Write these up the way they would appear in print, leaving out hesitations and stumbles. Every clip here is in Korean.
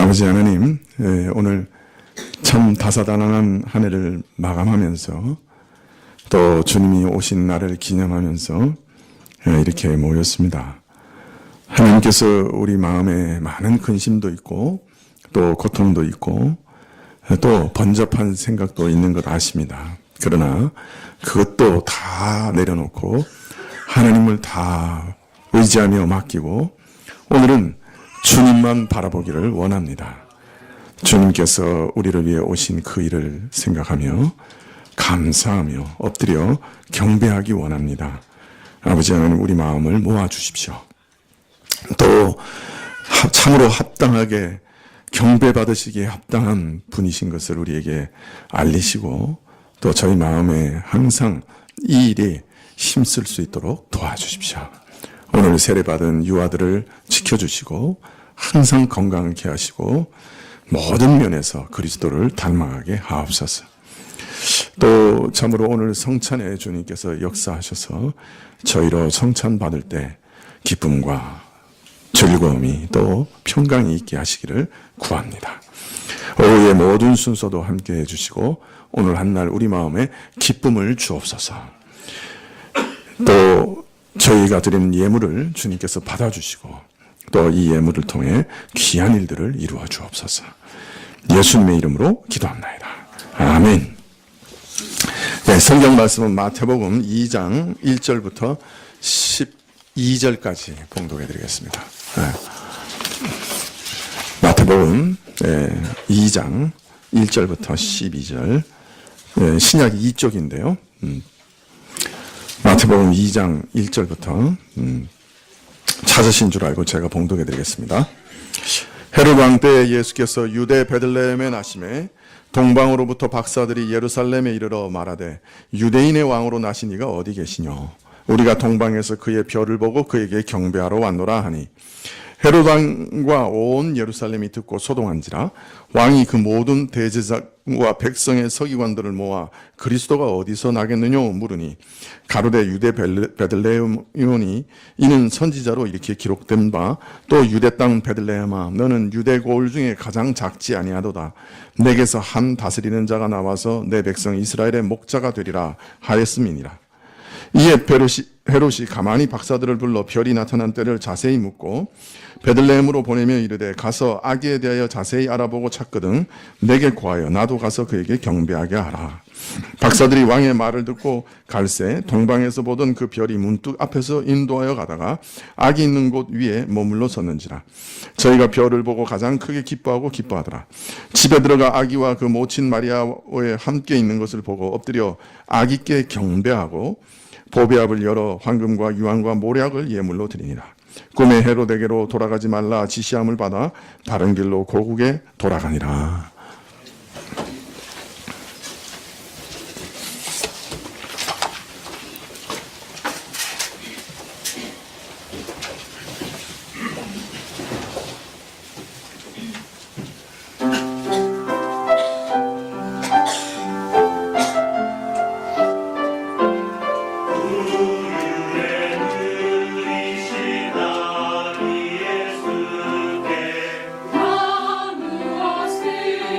아버지 하나님, 오늘 참 다사다난한 한 해를 마감하면서 또 주님이 오신 날을 기념하면서 이렇게 모였습니다. 하나님께서 우리 마음에 많은 근심도 있고 또 고통도 있고 또 번잡한 생각도 있는 것 아십니다. 그러나 그것도 다 내려놓고 하나님을 다 의지하며 맡기고 오늘은 주님만 바라보기를 원합니다. 주님께서 우리를 위해 오신 그 일을 생각하며 감사하며 엎드려 경배하기 원합니다. 아버지 하나님, 우리 마음을 모아주십시오. 또 참으로 합당하게 경배받으시기에 합당한 분이신 것을 우리에게 알리시고 또 저희 마음에 항상 이 일에 힘쓸 수 있도록 도와주십시오. 오늘 세례받은 유아들을 지켜주시고 항상 건강하게 하시고 모든 면에서 그리스도를 닮아가게 하옵소서. 또 참으로 오늘 성찬에 주님께서 역사하셔서 저희로 성찬 받을 때 기쁨과 즐거움이 또 평강이 있게 하시기를 구합니다. 오후의 모든 순서도 함께 해주시고 오늘 한날 우리 마음에 기쁨을 주옵소서. 또 저희가 드리는 예물을 주님께서 받아주시고 또 이 예물을 통해 귀한 일들을 이루어 주옵소서. 예수님의 이름으로 기도합나이다. 아멘. 네, 성경 말씀은 마태복음 2장 1절부터 12절까지 봉독해 드리겠습니다. 마태복음 2장 1절부터 12절, 신약이 2쪽인데요. 마태복음 2장 1절부터 찾으신 줄 알고 제가 봉독해 드리겠습니다. 헤롯 왕 때에 예수께서 유대 베들레헴에 나심에 동방으로부터 박사들이 예루살렘에 이르러 말하되 유대인의 왕으로 나신 이가 어디 계시뇨? 우리가 동방에서 그의 별을 보고 그에게 경배하러 왔노라 하니 헤롯 왕과 온 예루살렘이 듣고 소동한지라 왕이 그 모든 대제사장과 백성의 서기관들을 모아 그리스도가 어디서 나겠느냐 물으니 가로되 유대 베들레헴이오니 이는 선지자로 이렇게 기록된 바 또 유대 땅 베들레헴아 너는 유대 고을 중에 가장 작지 아니하도다 내게서 한 다스리는 자가 나와서 내 백성 이스라엘의 목자가 되리라 하였음이니라. 이에 헤롯이 가만히 박사들을 불러 별이 나타난 때를 자세히 묻고 베들레헴으로 보내며 이르되 가서 아기에 대하여 자세히 알아보고 찾거든 내게 구하여 나도 가서 그에게 경배하게 하라. 박사들이 왕의 말을 듣고 갈새 동방에서 보던 그 별이 문득 앞에서 인도하여 가다가 아기 있는 곳 위에 머물러 섰는지라. 저희가 별을 보고 가장 크게 기뻐하고 기뻐하더라. 집에 들어가 아기와 그 모친 마리아와 함께 있는 것을 보고 엎드려 아기께 경배하고 보배압을 열어 황금과 유황과 모략을 예물로 드리니라. 꿈에 헤롯에게로 돌아가지 말라 지시함을 받아 다른 길로 고국에 돌아가니라. 무엇을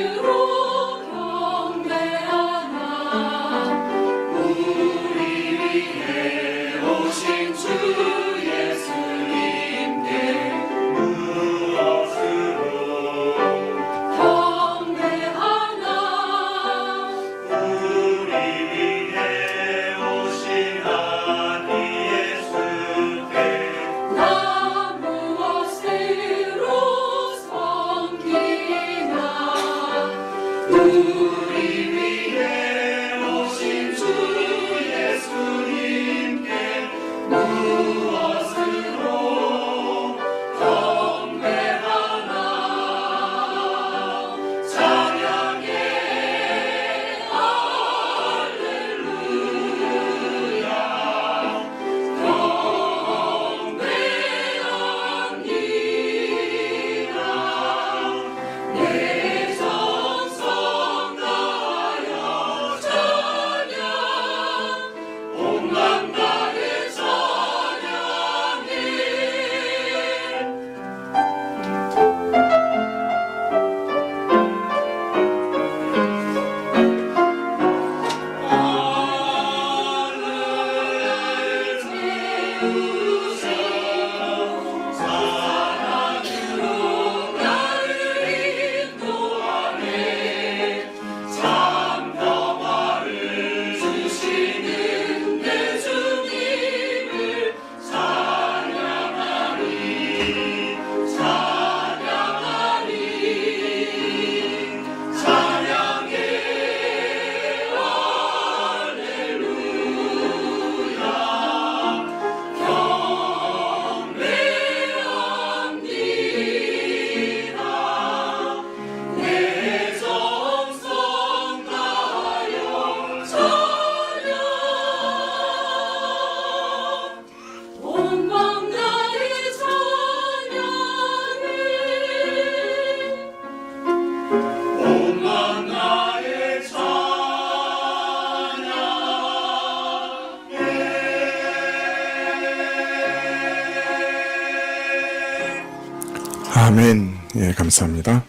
아멘. 예, 감사합니다.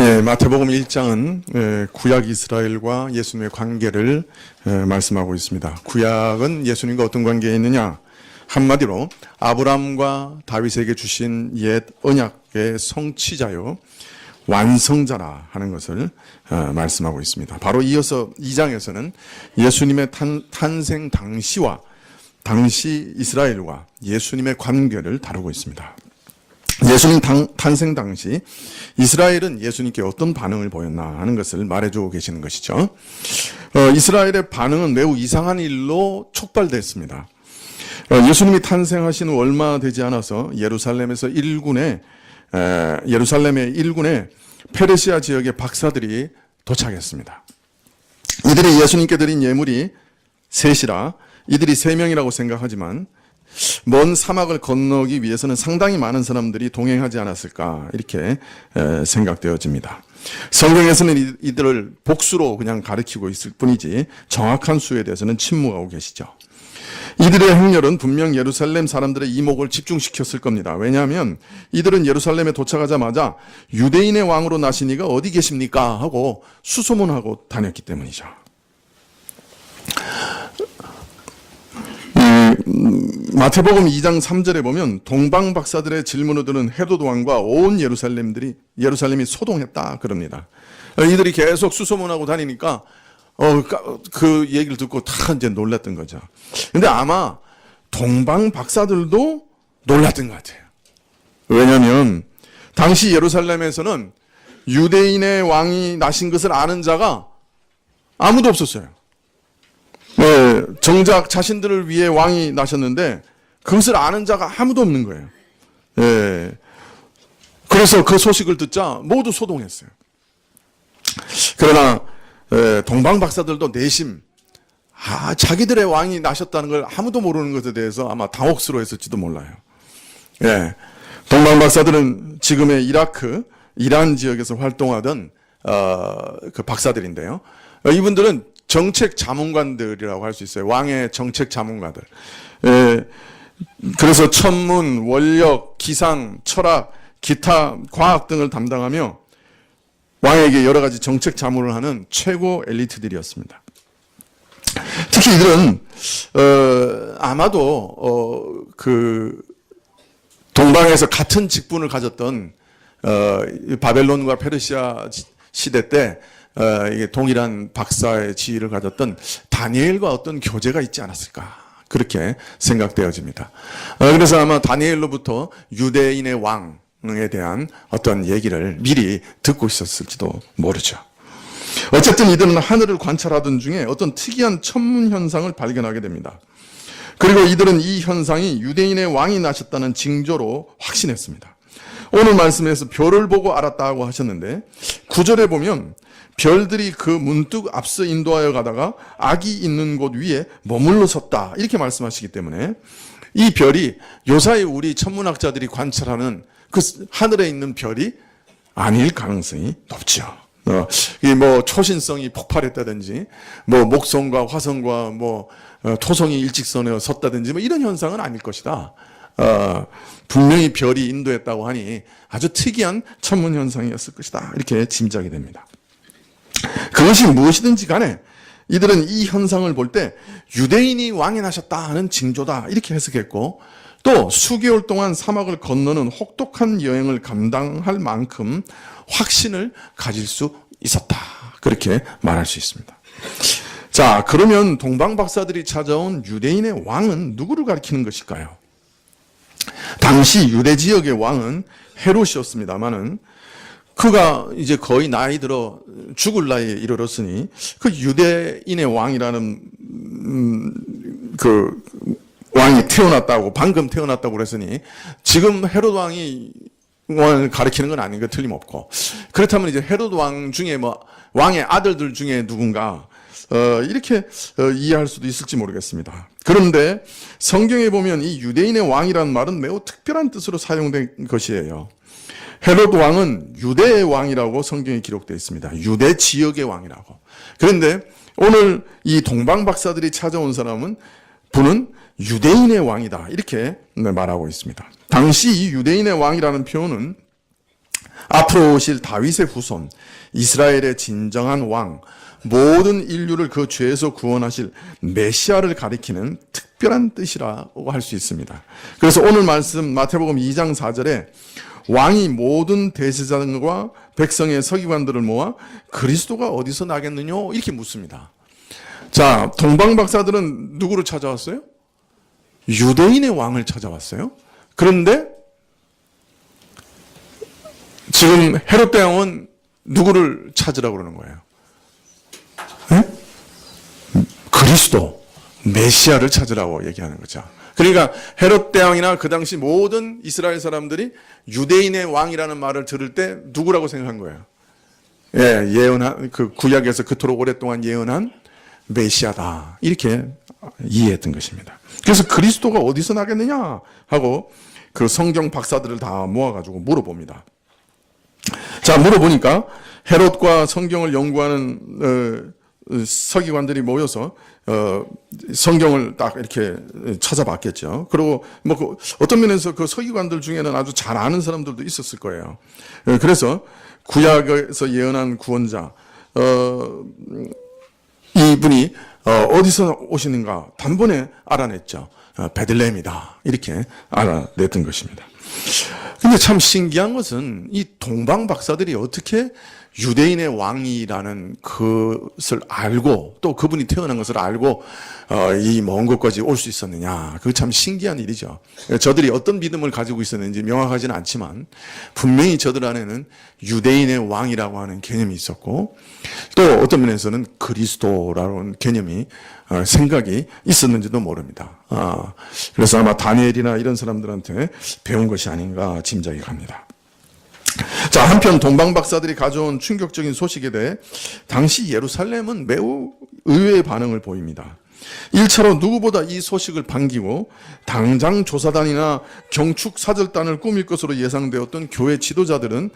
예, 마태복음 1장은 구약 이스라엘과 예수님의 관계를 말씀하고 있습니다. 구약은 예수님과 어떤 관계에 있느냐? 한마디로 아브라함과 다윗에게 주신 옛 언약의 성취자요 완성자라 하는 것을 말씀하고 있습니다. 바로 이어서 2장에서는 예수님의 탄생 당시와 당시 이스라엘과 예수님의 관계를 다루고 있습니다. 예수님 탄생 당시 이스라엘은 예수님께 어떤 반응을 보였나 하는 것을 말해주고 계시는 것이죠. 이스라엘의 반응은 매우 이상한 일로 촉발됐습니다. 예수님이 탄생하신 후 얼마 되지 않아서 예루살렘의 일군에 페르시아 지역의 박사들이 도착했습니다. 이들이 예수님께 드린 예물이 셋이라 이들이 3명이라고 생각하지만 먼 사막을 건너기 위해서는 상당히 많은 사람들이 동행하지 않았을까 이렇게 생각되어집니다. 성경에서는 이들을 복수로 그냥 가리키고 있을 뿐이지 정확한 수에 대해서는 침묵하고 계시죠. 이들의 행렬은 분명 예루살렘 사람들의 이목을 집중시켰을 겁니다. 왜냐하면 이들은 예루살렘에 도착하자마자 유대인의 왕으로 나신 이가 어디 계십니까? 하고 수소문하고 다녔기 때문이죠. 마태복음 2장 3절에 보면 동방박사들의 질문을 들은 헤롯 왕과 온 예루살렘이 소동했다 그럽니다. 이들이 계속 수소문하고 다니니까 그 얘기를 듣고 다 이제 놀랐던 거죠. 근데 아마 동방박사들도 놀랐던 것 같아요. 왜냐하면 당시 예루살렘에서는 유대인의 왕이 나신 것을 아는 자가 아무도 없었어요. 정작 자신들을 위해 왕이 나셨는데 그것을 아는 자가 아무도 없는 거예요. 그래서 그 소식을 듣자 모두 소동했어요. 그러나 동방 박사들도 내심 자기들의 왕이 나셨다는 걸 아무도 모르는 것에 대해서 아마 당혹스러워했을지도 몰라요. 동방 박사들은 지금의 이란 지역에서 활동하던 그 박사들인데요. 이분들은 정책 자문관들이라고 할 수 있어요. 왕의 정책 자문가들. 그래서 천문, 원력, 기상, 철학, 기타, 과학 등을 담당하며 왕에게 여러 가지 정책 자문을 하는 최고 엘리트들이었습니다. 특히 이들은 아마도 그 동방에서 같은 직분을 가졌던 바벨론과 페르시아 시대 때 이게 동일한 박사의 지위를 가졌던 다니엘과 어떤 교제가 있지 않았을까 그렇게 생각되어집니다. 그래서 아마 다니엘로부터 유대인의 왕에 대한 어떤 얘기를 미리 듣고 있었을지도 모르죠. 어쨌든 이들은 하늘을 관찰하던 중에 어떤 특이한 천문 현상을 발견하게 됩니다. 그리고 이들은 이 현상이 유대인의 왕이 나셨다는 징조로 확신했습니다. 오늘 말씀에서 별을 보고 알았다고 하셨는데 9절에 보면 별들이 그 문득 앞서 인도하여 가다가 악이 있는 곳 위에 머물러 섰다 이렇게 말씀하시기 때문에 이 별이 요사이 우리 천문학자들이 관찰하는 그 하늘에 있는 별이 아닐 가능성이 높죠. 초신성이 폭발했다든지 목성과 화성과 토성이 일직선에 섰다든지 이런 현상은 아닐 것이다. 분명히 별이 인도했다고 하니 아주 특이한 천문 현상이었을 것이다 이렇게 짐작이 됩니다. 그것이 무엇이든지 간에 이들은 이 현상을 볼 때 유대인이 왕이 나셨다 하는 징조다 이렇게 해석했고 또 수개월 동안 사막을 건너는 혹독한 여행을 감당할 만큼 확신을 가질 수 있었다 그렇게 말할 수 있습니다. 자, 그러면 동방박사들이 찾아온 유대인의 왕은 누구를 가리키는 것일까요? 당시 유대 지역의 왕은 헤롯이었습니다마는 그가 이제 거의 나이 들어 죽을 나이에 이르렀으니 그 유대인의 왕이라는 그 왕이 방금 태어났다고 그랬으니 지금 헤롯 왕이 왕을 가리키는 건 아닌 거 틀림없고 그렇다면 이제 헤롯 왕 중에 왕의 아들들 중에 누군가 이렇게 이해할 수도 있을지 모르겠습니다. 그런데 성경에 보면 이 유대인의 왕이라는 말은 매우 특별한 뜻으로 사용된 것이에요. 헤롯 왕은 유대의 왕이라고 성경에 기록되어 있습니다. 유대 지역의 왕이라고. 그런데 오늘 이 동방 박사들이 찾아온 분은 유대인의 왕이다 이렇게 말하고 있습니다. 당시 이 유대인의 왕이라는 표현은 앞으로 오실 다윗의 후손, 이스라엘의 진정한 왕, 모든 인류를 그 죄에서 구원하실 메시아를 가리키는 특별한 뜻이라고 할 수 있습니다. 그래서 오늘 말씀 마태복음 2장 4절에 왕이 모든 대제사장과 백성의 서기관들을 모아 그리스도가 어디서 나겠느냐 이렇게 묻습니다. 자, 동방 박사들은 누구를 찾아왔어요? 유대인의 왕을 찾아왔어요. 그런데 지금 헤롯 대왕은 누구를 찾으라고 그러는 거예요? 네? 그리스도, 메시아를 찾으라고 얘기하는 거죠. 그러니까 헤롯 대왕이나 그 당시 모든 이스라엘 사람들이 유대인의 왕이라는 말을 들을 때 누구라고 생각한 거예요? 예, 예언한, 그 구약에서 그토록 오랫동안 예언한 메시아다. 이렇게 이해했던 것입니다. 그래서 그리스도가 어디서 나겠느냐 하고 그 성경 박사들을 다 모아가지고 물어봅니다. 자, 물어보니까 헤롯과 성경을 연구하는 서기관들이 모여서 성경을 딱 이렇게 찾아봤겠죠. 그리고 뭐 어떤 면에서 그 서기관들 중에는 아주 잘 아는 사람들도 있었을 거예요. 그래서 구약에서 예언한 구원자 이분이 어디서 오시는가 단번에 알아냈죠. 베들레헴이다. 이렇게 알아냈던 것입니다. 근데 참 신기한 것은 이 동방 박사들이 어떻게 유대인의 왕이라는 것을 알고 또 그분이 태어난 것을 알고 이 먼 곳까지 올 수 있었느냐. 그거 참 신기한 일이죠. 저들이 어떤 믿음을 가지고 있었는지 명확하지는 않지만 분명히 저들 안에는 유대인의 왕이라고 하는 개념이 있었고 또 어떤 면에서는 그리스도라는 개념이 생각이 있었는지도 모릅니다. 그래서 아마 다니엘이나 이런 사람들한테 배운 것이 아닌가 짐작이 갑니다. 자, 한편 동방 박사들이 가져온 충격적인 소식에 대해 당시 예루살렘은 매우 의외의 반응을 보입니다. 1차로 누구보다 이 소식을 반기고 당장 조사단이나 경축 사절단을 꾸밀 것으로 예상되었던 교회 지도자들은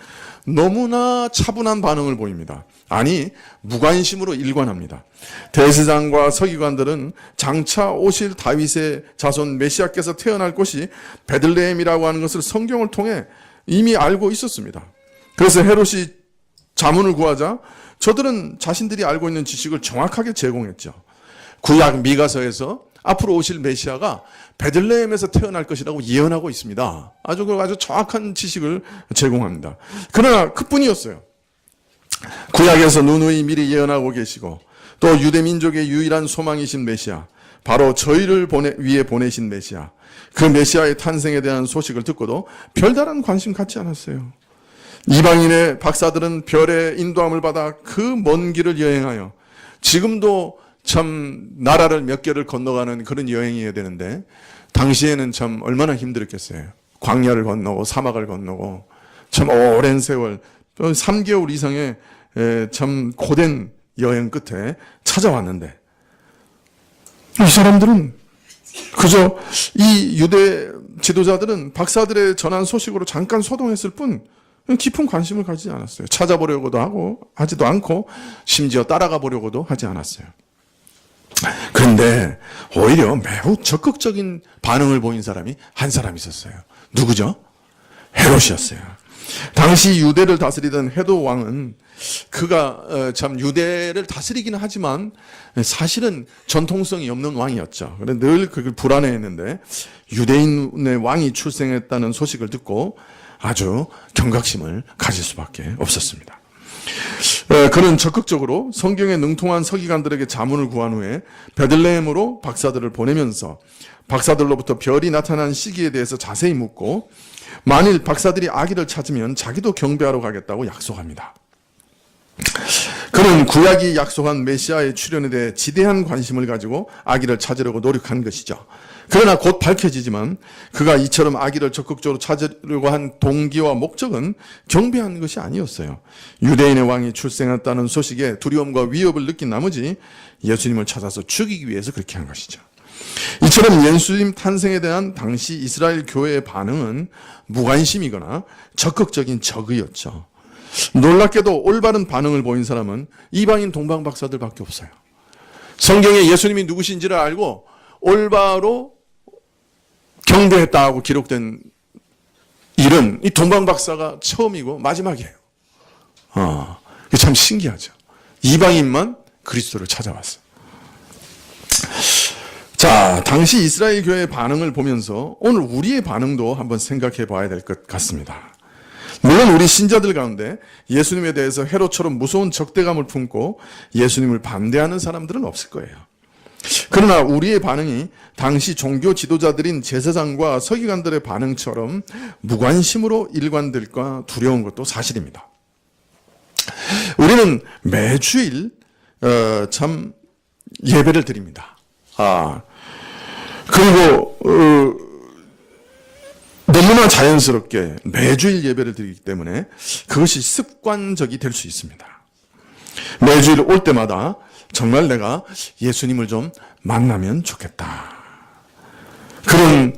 너무나 차분한 반응을 보입니다. 아니, 무관심으로 일관합니다. 대제사장과 서기관들은 장차 오실 다윗의 자손 메시아께서 태어날 곳이 베들레헴이라고 하는 것을 성경을 통해 이미 알고 있었습니다. 그래서 헤롯이 자문을 구하자 저들은 자신들이 알고 있는 지식을 정확하게 제공했죠. 구약 미가서에서 앞으로 오실 메시아가 베들레헴에서 태어날 것이라고 예언하고 있습니다. 아주 정확한 지식을 제공합니다. 그러나 그뿐이었어요. 구약에서 누누이 미리 예언하고 계시고 또 유대 민족의 유일한 소망이신 메시아, 바로 저희를 위해 보내신 메시아, 그 메시아의 탄생에 대한 소식을 듣고도 별다른 관심 갖지 않았어요. 이방인의 박사들은 별의 인도함을 받아 그 먼 길을 여행하여 지금도 참 나라를 몇 개를 건너가는 그런 여행이어야 되는데 당시에는 참 얼마나 힘들었겠어요. 광야를 건너고 사막을 건너고 참 오랜 세월 3개월 이상의 참 고된 여행 끝에 찾아왔는데 이 사람들은 그저 이 유대 지도자들은 박사들의 전한 소식으로 잠깐 소동했을 뿐 깊은 관심을 가지지 않았어요. 찾아보려고도 하지도 않고 심지어 따라가 보려고도 하지 않았어요. 그런데 오히려 매우 적극적인 반응을 보인 사람이 한 사람 있었어요. 누구죠? 헤롯이었어요. 당시 유대를 다스리던 헤롯 왕은 그가 참 유대를 다스리기는 하지만 사실은 전통성이 없는 왕이었죠. 그래서 늘 그걸 불안해했는데 유대인의 왕이 출생했다는 소식을 듣고 아주 경각심을 가질 수밖에 없었습니다. 그는 적극적으로 성경에 능통한 서기관들에게 자문을 구한 후에 베들레헴으로 박사들을 보내면서 박사들로부터 별이 나타난 시기에 대해서 자세히 묻고 만일 박사들이 아기를 찾으면 자기도 경배하러 가겠다고 약속합니다. 그는 구약이 약속한 메시아의 출현에 대해 지대한 관심을 가지고 아기를 찾으려고 노력한 것이죠. 그러나 곧 밝혀지지만 그가 이처럼 아기를 적극적으로 찾으려고 한 동기와 목적은 경배하는 것이 아니었어요. 유대인의 왕이 출생했다는 소식에 두려움과 위협을 느낀 나머지 예수님을 찾아서 죽이기 위해서 그렇게 한 것이죠. 이처럼 예수님 탄생에 대한 당시 이스라엘 교회의 반응은 무관심이거나 적극적인 적의였죠. 놀랍게도 올바른 반응을 보인 사람은 이방인 동방 박사들밖에 없어요. 성경에 예수님이 누구신지를 알고 올바로 경배했다고 기록된 일은 이 동방박사가 처음이고 마지막이에요. 참 신기하죠. 이방인만 그리스도를 찾아왔어요. 자, 당시 이스라엘 교회의 반응을 보면서 오늘 우리의 반응도 한번 생각해 봐야 될 것 같습니다. 물론 우리 신자들 가운데 예수님에 대해서 헤롯처럼 무서운 적대감을 품고 예수님을 반대하는 사람들은 없을 거예요. 그러나 우리의 반응이 당시 종교 지도자들인 제사장과 서기관들의 반응처럼 무관심으로 일관될까 두려운 것도 사실입니다. 우리는 매주일 참 예배를 드립니다. 그리고 너무나 자연스럽게 매주일 예배를 드리기 때문에 그것이 습관적이 될 수 있습니다. 매주일 올 때마다 정말 내가 예수님을 좀 만나면 좋겠다. 그런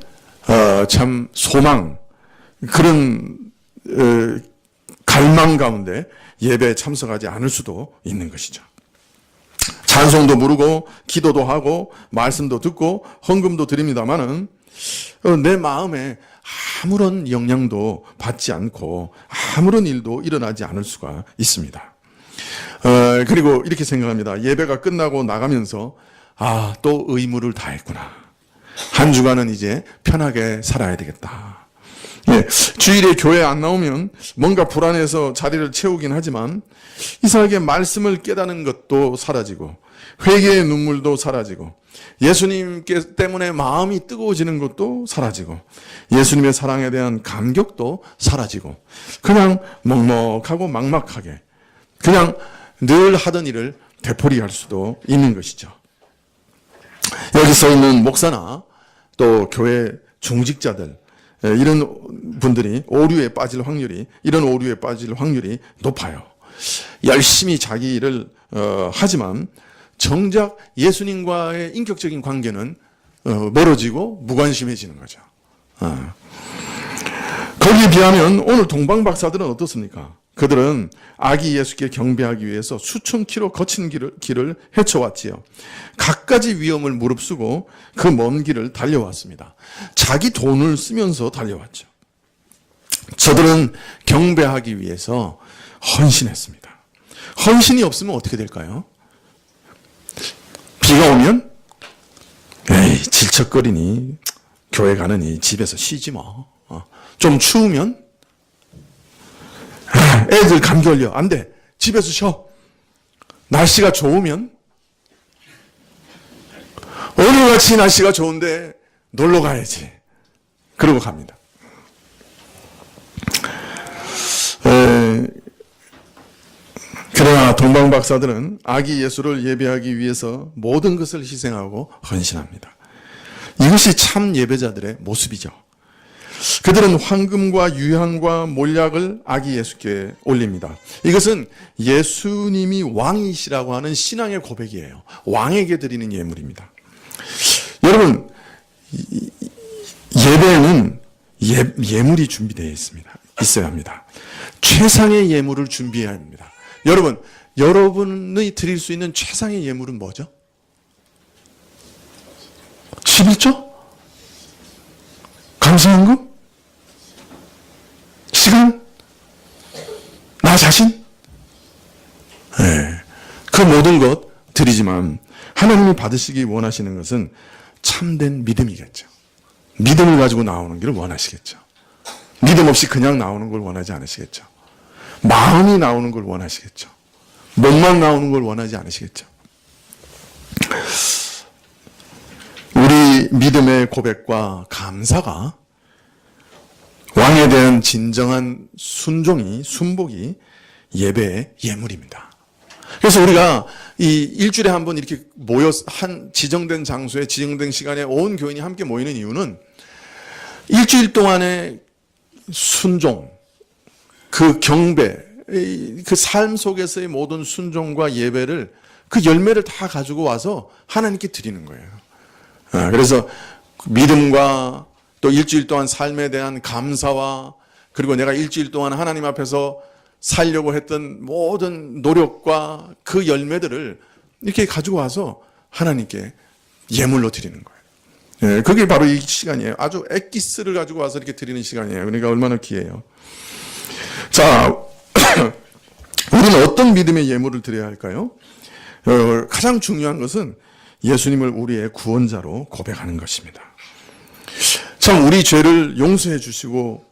참 소망, 그런 갈망 가운데 예배에 참석하지 않을 수도 있는 것이죠. 찬송도 부르고 기도도 하고 말씀도 듣고 헌금도 드립니다마는 내 마음에 아무런 영향도 받지 않고 아무런 일도 일어나지 않을 수가 있습니다. 그리고 이렇게 생각합니다. 예배가 끝나고 나가면서 또 의무를 다했구나. 한 주간은 이제 편하게 살아야 되겠다. 주일에 교회 안 나오면 뭔가 불안해서 자리를 채우긴 하지만 이상하게 말씀을 깨닫는 것도 사라지고 회개의 눈물도 사라지고 예수님께 때문에 마음이 뜨거워지는 것도 사라지고 예수님의 사랑에 대한 감격도 사라지고 그냥 먹먹하고 막막하게 그냥 늘 하던 일을 되풀이할 수도 있는 것이죠. 여기 서 있는 목사나 또 교회 중직자들 이런 분들이 이런 오류에 빠질 확률이 높아요. 열심히 자기 일을 하지만 정작 예수님과의 인격적인 관계는 멀어지고 무관심해지는 거죠. 거기에 비하면 오늘 동방박사들은 어떻습니까? 그들은 아기 예수께 경배하기 위해서 수천 킬로 거친 길을 헤쳐왔지요. 갖가지 위험을 무릅쓰고 그 먼 길을 달려왔습니다. 자기 돈을 쓰면서 달려왔죠. 저들은 경배하기 위해서 헌신했습니다. 헌신이 없으면 어떻게 될까요? 비가 오면 질척거리니 교회 가느니 집에서 쉬지 뭐. 좀 추우면 애들 감기 걸려. 안 돼. 집에서 쉬어. 날씨가 좋으면 오늘같이 날씨가 좋은데 놀러 가야지. 그러고 갑니다. 그러나 동방박사들은 아기 예수를 예배하기 위해서 모든 것을 희생하고 헌신합니다. 이것이 참 예배자들의 모습이죠. 그들은 황금과 유향과 몰약을 아기 예수께 올립니다. 이것은 예수님이 왕이시라고 하는 신앙의 고백이에요. 왕에게 드리는 예물입니다. 여러분, 예배에는 예물이 준비되어 있어야 합니다. 최상의 예물을 준비해야 합니다. 여러분이 드릴 수 있는 최상의 예물은 뭐죠? 11조? 감사헌금? 시간? 나 자신? 그 모든 것 드리지만 하나님이 받으시기 원하시는 것은 참된 믿음이겠죠. 믿음을 가지고 나오는 길을 원하시겠죠. 믿음 없이 그냥 나오는 걸 원하지 않으시겠죠. 마음이 나오는 걸 원하시겠죠. 몸만 나오는 걸 원하지 않으시겠죠. 우리 믿음의 고백과 감사가 왕에 대한 진정한 순복이 예배의 예물입니다. 그래서 우리가 이 일주일에 한 번 이렇게 한 지정된 장소에 지정된 시간에 온 교인이 함께 모이는 이유는 일주일 동안의 순종, 그 경배, 그 삶 속에서의 모든 순종과 예배를 그 열매를 다 가지고 와서 하나님께 드리는 거예요. 그래서 믿음과 또 일주일 동안 삶에 대한 감사와 그리고 내가 일주일 동안 하나님 앞에서 살려고 했던 모든 노력과 그 열매들을 이렇게 가지고 와서 하나님께 예물로 드리는 거예요. 예, 그게 바로 이 시간이에요. 아주 엑기스를 가지고 와서 이렇게 드리는 시간이에요. 그러니까 얼마나 귀해요. 자, 우리는 어떤 믿음의 예물을 드려야 할까요? 가장 중요한 것은 예수님을 우리의 구원자로 고백하는 것입니다. 참 우리 죄를 용서해 주시고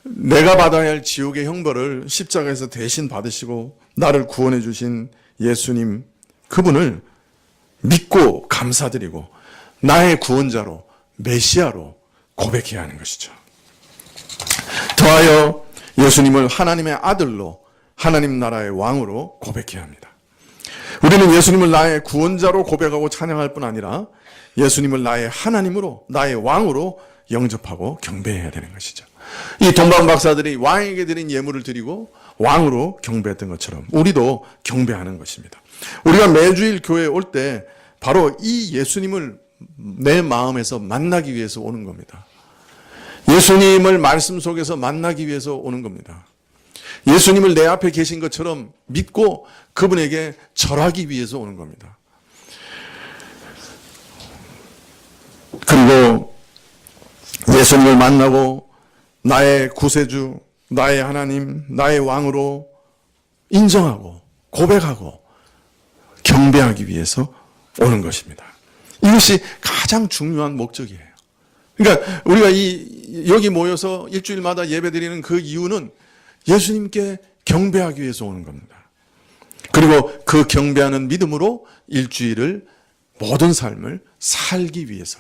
내가 받아야 할 지옥의 형벌을 십자가에서 대신 받으시고 나를 구원해 주신 예수님, 그분을 믿고 감사드리고 나의 구원자로, 메시아로 고백해야 하는 것이죠. 더하여 예수님을 하나님의 아들로, 하나님 나라의 왕으로 고백해야 합니다. 우리는 예수님을 나의 구원자로 고백하고 찬양할 뿐 아니라 예수님을 나의 하나님으로, 나의 왕으로 영접하고 경배해야 되는 것이죠. 이 동방 박사들이 왕에게 드린 예물을 드리고 왕으로 경배했던 것처럼 우리도 경배하는 것입니다. 우리가 매주일 교회에 올 때 바로 이 예수님을 내 마음에서 만나기 위해서 오는 겁니다. 예수님을 말씀 속에서 만나기 위해서 오는 겁니다. 예수님을 내 앞에 계신 것처럼 믿고 그분에게 절하기 위해서 오는 겁니다. 그리고 예수님을 만나고 나의 구세주, 나의 하나님, 나의 왕으로 인정하고 고백하고 경배하기 위해서 오는 것입니다. 이것이 가장 중요한 목적이에요. 그러니까 우리가 여기 모여서 일주일마다 예배드리는 그 이유는 예수님께 경배하기 위해서 오는 겁니다. 그리고 그 경배하는 믿음으로 일주일을 모든 삶을 살기 위해서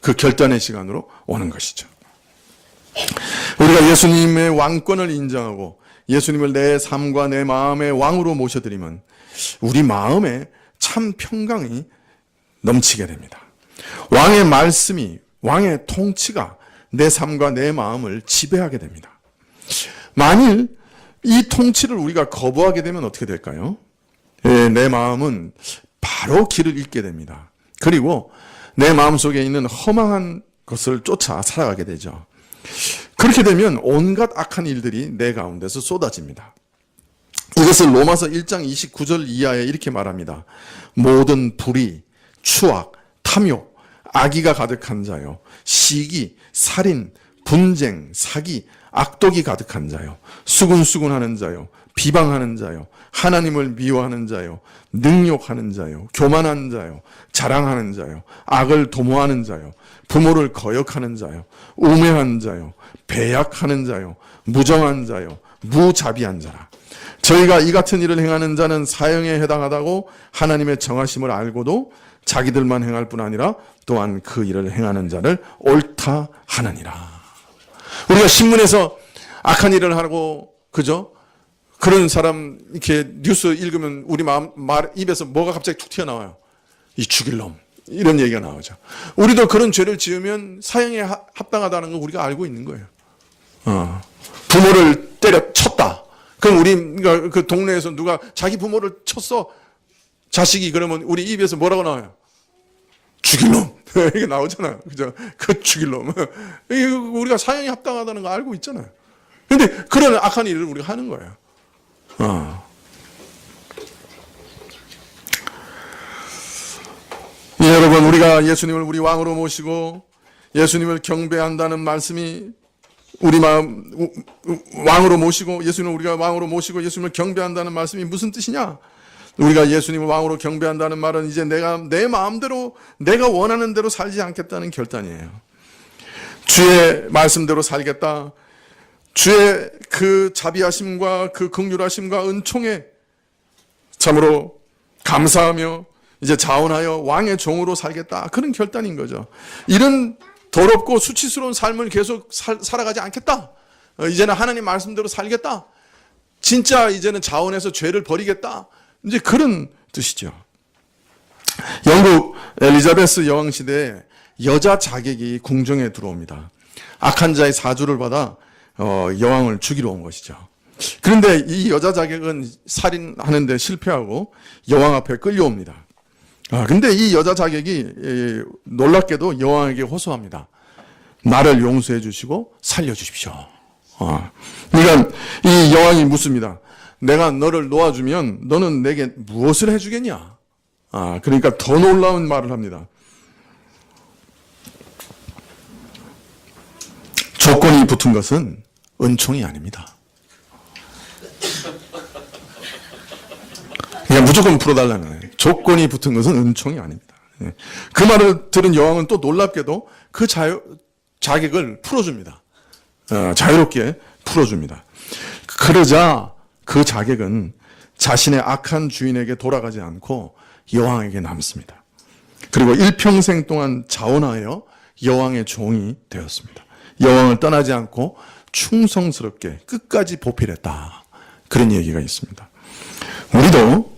그 결단의 시간으로 오는 것이죠. 우리가 예수님의 왕권을 인정하고 예수님을 내 삶과 내 마음의 왕으로 모셔드리면 우리 마음에 참 평강이 넘치게 됩니다. 왕의 말씀이, 왕의 통치가 내 삶과 내 마음을 지배하게 됩니다. 만일 이 통치를 우리가 거부하게 되면 어떻게 될까요? 내 마음은 바로 길을 잃게 됩니다. 그리고 내 마음속에 있는 허망한 것을 쫓아 살아가게 되죠. 그렇게 되면 온갖 악한 일들이 내 가운데서 쏟아집니다. 이것을 로마서 1장 29절 이하에 이렇게 말합니다. 모든 불의, 추악, 탐욕, 악의가 가득한 자요, 시기, 살인, 분쟁, 사기, 악독이 가득한 자요, 수군수군하는 자요, 비방하는 자요, 하나님을 미워하는 자요, 능욕하는 자요, 교만한 자요, 자랑하는 자요, 악을 도모하는 자요, 부모를 거역하는 자요, 우매한 자요, 배약하는 자요, 무정한 자요, 무자비한 자라. 저희가 이 같은 일을 행하는 자는 사형에 해당하다고 하나님의 정하심을 알고도 자기들만 행할 뿐 아니라 또한 그 일을 행하는 자를 옳다 하느니라. 우리가 신문에서 악한 일을 하고, 그죠? 그런 사람 이렇게 뉴스 읽으면 우리 입에서 뭐가 갑자기 툭 튀어나와요. 이 죽일 놈. 이런 얘기가 나오죠. 우리도 그런 죄를 지으면 사형에 합당하다는 걸 우리가 알고 있는 거예요. 부모를 쳤다. 그럼 우리가 그 동네에서 누가 자기 부모를 쳤어. 자식이 그러면 우리 입에서 뭐라고 나와요? 죽일 놈. 이게 나오잖아요. 그죠? 그 죽일 놈. 우리가 사형에 합당하다는 거 알고 있잖아요. 근데 그런 악한 일을 우리가 하는 거예요. 예, 여러분, 우리가 예수님을 우리 왕으로 모시고 예수님을 경배한다는 말씀이 우리 마음 왕으로 모시고 예수님을 우리가 왕으로 모시고 예수님을 경배한다는 말씀이 무슨 뜻이냐? 우리가 예수님을 왕으로 경배한다는 말은 이제 내가 내 마음대로 내가 원하는 대로 살지 않겠다는 결단이에요. 주의 말씀대로 살겠다. 주의 그 자비하심과 그 긍휼하심과 은총에 참으로 감사하며 이제 자원하여 왕의 종으로 살겠다. 그런 결단인 거죠. 이런 더럽고 수치스러운 삶을 계속 살아가지 않겠다. 이제는 하나님 말씀대로 살겠다. 진짜 이제는 자원해서 죄를 버리겠다. 이제 그런 뜻이죠. 영국 엘리자베스 여왕 시대에 여자 자객이 궁정에 들어옵니다. 악한 자의 사주를 받아 여왕을 죽이러 온 것이죠. 그런데 이 여자 자객은 살인하는데 실패하고 여왕 앞에 끌려옵니다. 근데 이 여자 자객이 놀랍게도 여왕에게 호소합니다. 나를 용서해 주시고 살려 주십시오. 그러니까 이 여왕이 묻습니다. 내가 너를 놓아주면 너는 내게 무엇을 해주겠냐? 그러니까 더 놀라운 말을 합니다. 조건이 붙은 것은 은총이 아닙니다. 그냥 무조건 풀어달라는 거예요. 조건이 붙은 것은 은총이 아닙니다. 그 말을 들은 여왕은 또 놀랍게도 그 자객을 풀어줍니다. 자유롭게 풀어줍니다. 그러자 그 자객은 자신의 악한 주인에게 돌아가지 않고 여왕에게 남습니다. 그리고 일평생 동안 자원하여 여왕의 종이 되었습니다. 여왕을 떠나지 않고 충성스럽게 끝까지 보필했다. 그런 얘기가 있습니다. 우리도